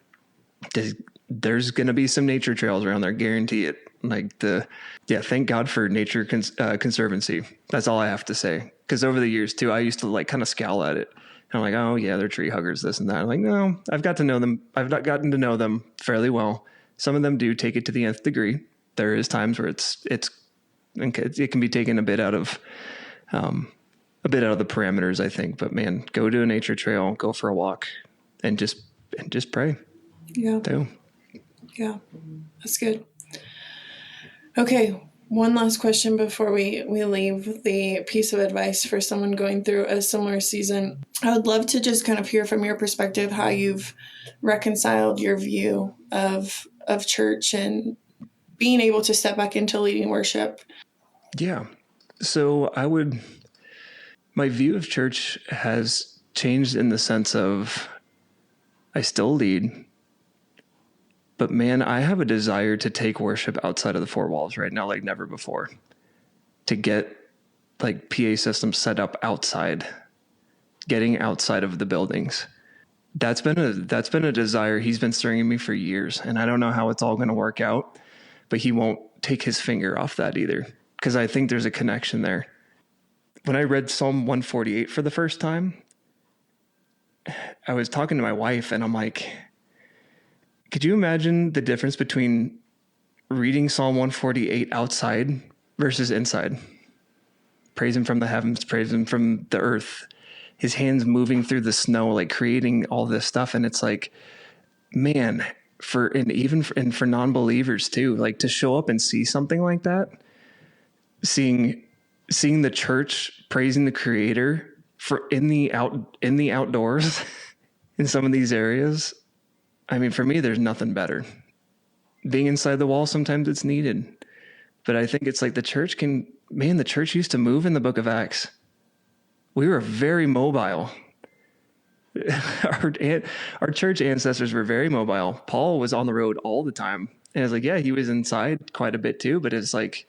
there's going to be some nature trails around there. Guarantee it. Thank God for nature conservancy. That's all I have to say. Cause over the years too, I used to like kind of scowl at it. And I'm like, oh yeah, they're tree huggers, this and that. I'm like, no, I've got to know them. I've not gotten to know them fairly well. Some of them do take it to the nth degree. There is times where it can be taken a bit out of the parameters, I think. But man, go to a nature trail, go for a walk, and just pray. Yeah. Do. Yeah. That's good. Okay. One last question before we leave the piece of advice for someone going through a similar season. I would love to just kind of hear from your perspective how you've reconciled your view of church and being able to step back into leading worship. Yeah. So my view of church has changed in the sense of I still lead, but man, I have a desire to take worship outside of the four walls right now, like never before, to get like PA systems set up outside, getting outside of the buildings. That's been a desire he's been stirring in me for years. And I don't know how it's all going to work out, but he won't take his finger off that either, because I think there's a connection there. When I read Psalm 148 for the first time, I was talking to my wife and I'm like, could you imagine the difference between reading Psalm 148 outside versus inside? Praise him from the heavens, praise him from the earth, his hands moving through the snow, like creating all this stuff. And it's like, man, for non-believers too, like to show up and see something like that, seeing the church praising the Creator in the outdoors in some of these areas. I mean, for me, there's nothing better. Being inside the wall, sometimes it's needed, but I think it's like the church used to move in the book of Acts. We were very mobile. Our church ancestors were very mobile. Paul was on the road all the time. And it's like, yeah, he was inside quite a bit too, but it's like,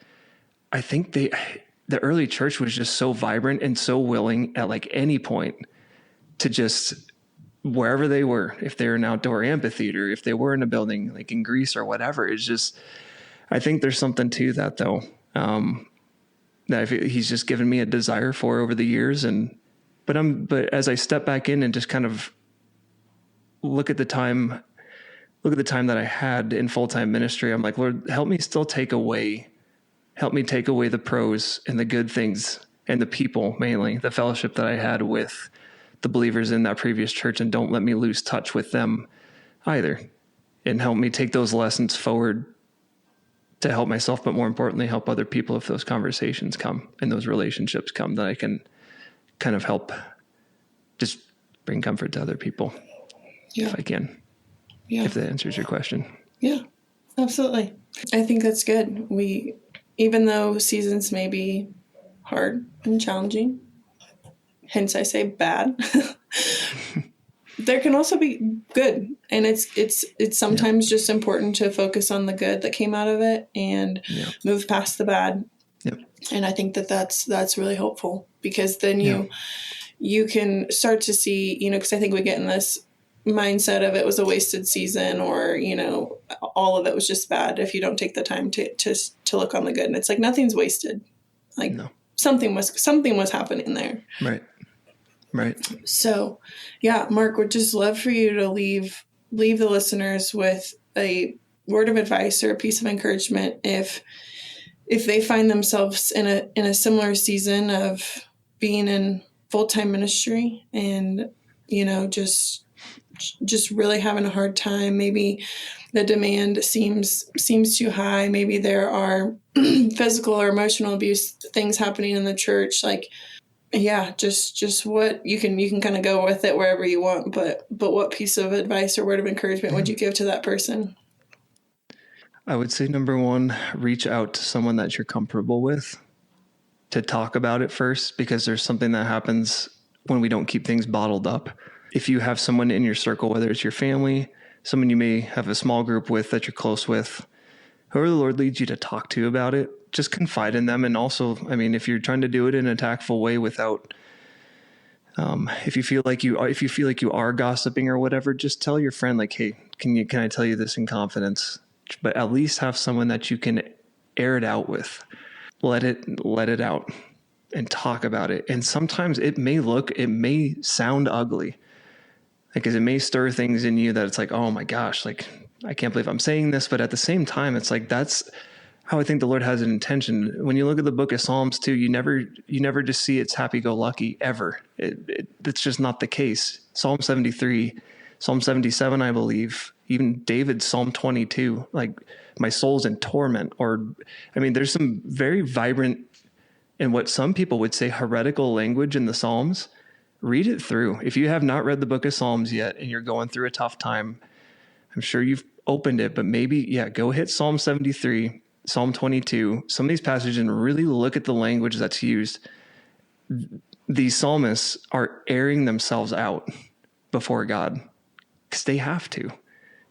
I think the early church was just so vibrant and so willing at like any point to just wherever they were, if they were an outdoor amphitheater, if they were in a building like in Greece or whatever. It's just, I think there's something to that though. That he's just given me a desire for over the years. But as I step back in and just kind of look at the time that I had in full-time ministry, I'm like, Lord, help me take away the pros and the good things and the people, mainly the fellowship that I had with the believers in that previous church, and don't let me lose touch with them either. And help me take those lessons forward to help myself, but more importantly, help other people if those conversations come and those relationships come, that I can kind of help just bring comfort to other people. Yeah. If I can. Yeah. If that answers your question. Yeah, absolutely. I think that's good. Even though seasons may be hard and challenging, hence I say bad, there can also be good. And it's sometimes just important to focus on the good that came out of it and move past the bad. Yep. And I think that's really helpful, because then you can start to see, because I think we get in this mindset of it was a wasted season, or, all of it was just bad if you don't take the time to look on the good. And it's like, nothing's wasted. Like No. something was happening there. Right. So yeah, Mark, would just love for you to leave the listeners with a word of advice or a piece of encouragement if they find themselves in a similar season of being in full-time ministry and, just really having a hard time. Maybe the demand seems too high. Maybe there are physical or emotional abuse things happening in the church. Like, yeah, just what you can kind of go with it wherever you want. But what piece of advice or word of encouragement would you give to that person? I would say, number one, reach out to someone that you're comfortable with to talk about it first, because there's something that happens when we don't keep things bottled up. If you have someone in your circle, whether it's your family, someone you may have a small group with that you're close with, whoever the Lord leads you to talk to about it, just confide in them. And also, if you're trying to do it in a tactful way without, if you feel like you are gossiping or whatever, just tell your friend, like, hey, can I tell you this in confidence? But at least have someone that you can air it out with. Let it out and talk about it. And sometimes it may sound ugly, because it may stir things in you that it's like, oh my gosh, like, I can't believe I'm saying this. But at the same time, it's like, that's how I think the Lord has an intention. When you look at the book of Psalms too, you never just see it's happy-go-lucky ever. It's just not the case. Psalm 73, Psalm 77, I believe, even David's Psalm 22, like, my soul's in torment. Or, there's some very vibrant and what some people would say heretical language in the Psalms. Read it through. If you have not read the book of Psalms yet and you're going through a tough time, I'm sure you've opened it, but maybe, go hit Psalm 73, Psalm 22, some of these passages, and really look at the language that's used. These psalmists are airing themselves out before God because they have to.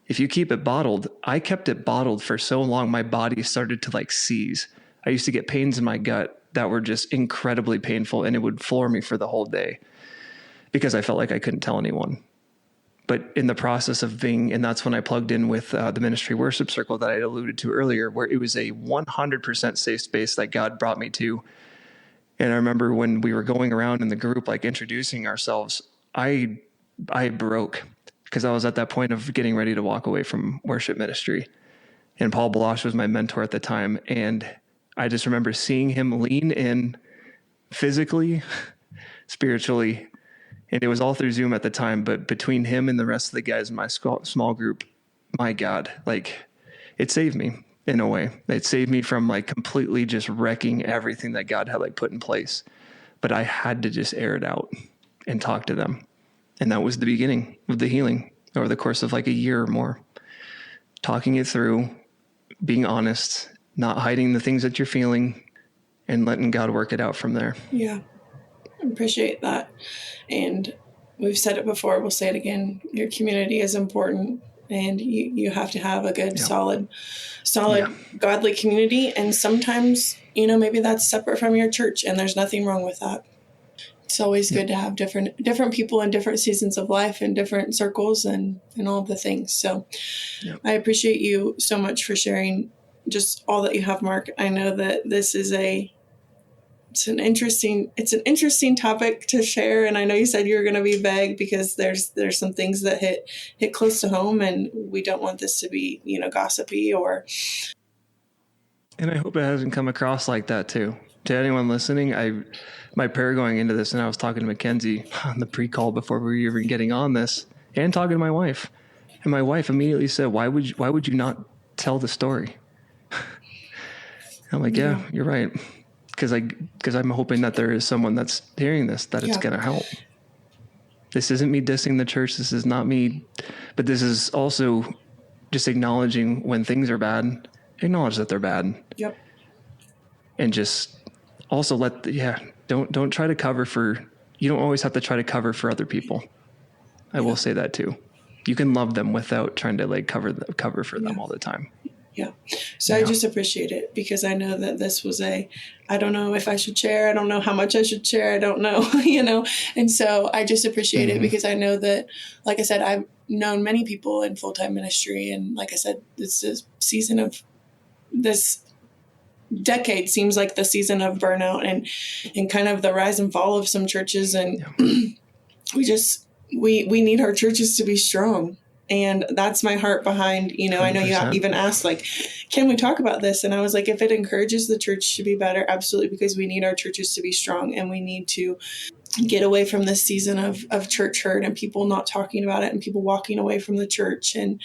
If you keep it bottled, I kept it bottled for so long, my body started to seize. I used to get pains in my gut that were just incredibly painful, and it would floor me for the whole day because I felt like I couldn't tell anyone. But in the process of and that's when I plugged in with the ministry worship circle that I alluded to earlier, where it was a 100% safe space that God brought me to. And I remember when we were going around in the group, introducing ourselves, I broke because I was at that point of getting ready to walk away from worship ministry. And Paul Baloche was my mentor at the time. And I just remember seeing him lean in physically, spiritually, and it was all through Zoom at the time, but between him and the rest of the guys in my small group, my God, it saved me in a way. It saved me from completely just wrecking everything that God had put in place. But I had to just air it out and talk to them. And that was the beginning of the healing over the course of a year or more. Talking it through, being honest, not hiding the things that you're feeling, and letting God work it out from there. Yeah. I appreciate that. And we've said it before, we'll say it again. Your community is important, and you have to have a good, solid, godly community. And sometimes, maybe that's separate from your church, and there's nothing wrong with that. It's always good to have different people in different seasons of life and different circles and all of the things. So I appreciate you so much for sharing just all that you have, Mark. I know that this is it's an interesting topic to share. And I know you said you were going to be vague because there's some things that hit close to home, and we don't want this to be, gossipy or. And I hope it hasn't come across like that too. To anyone listening, my prayer going into this, and I was talking to Mackenzie on the pre-call before we were even getting on this, and talking to my wife, and my wife immediately said, why would you not tell the story? I'm like, yeah, you're right. Because I'm hoping that there is someone that's hearing this, that it's going to help. This isn't me dissing the church. This is not me, but this is also just acknowledging when things are bad, acknowledge that they're bad. Yep. And just also don't try to cover you don't always have to try to cover for other people. I will say that too. You can love them without trying to cover for them all the time. Yeah. So I just appreciate it because I know that this was I don't know if I should share. I don't know how much I should share. I don't know, and so I just appreciate it because I know that, like I said, I've known many people in full-time ministry. And like I said, it's a season of this decade seems like the season of burnout and kind of the rise and fall of some churches. And we need our churches to be strong. And that's my heart behind, I know 100%. you even asked, like, can we talk about this? And I was like, if it encourages the church to be better, absolutely, because we need our churches to be strong and we need to get away from this season of church hurt and people not talking about it and people walking away from the church and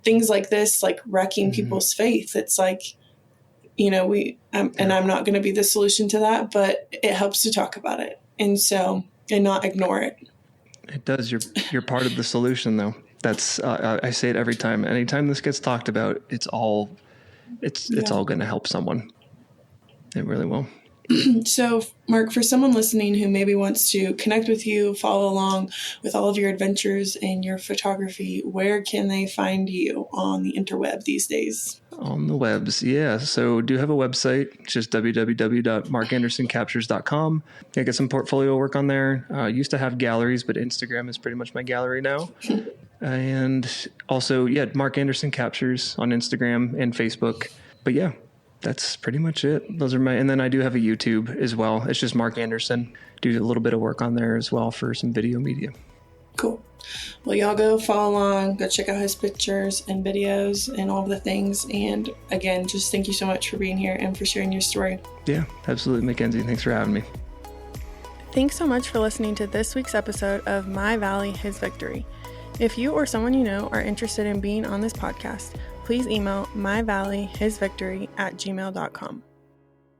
things like this, like wrecking people's faith. It's like, and I'm not going to be the solution to that, but it helps to talk about it. And not ignore it. It does. You're part of the solution, though. That's I say it every time. Anytime this gets talked about, it's all going to help someone. It really will. So, Mark, for someone listening who maybe wants to connect with you, follow along with all of your adventures and your photography, where can they find you on the interweb these days? On the webs, yeah. So do have a website, just www.markandersoncaptures.com. I get some portfolio work on there. Used to have galleries, but Instagram is pretty much my gallery now. And also, Mark Anderson Captures on Instagram and Facebook. But yeah, that's pretty much it. Those are and then I do have a YouTube as well. It's just Mark Anderson. Do a little bit of work on there as well for some video media. Cool. Well, y'all go follow along, go check out his pictures and videos and all of the things. And again, just thank you so much for being here and for sharing your story. Yeah, absolutely, Mackenzie. Thanks for having me. Thanks so much for listening to this week's episode of My Valley, His Victory. If you or someone you know are interested in being on this podcast, please email myvalleyhisvictory@gmail.com.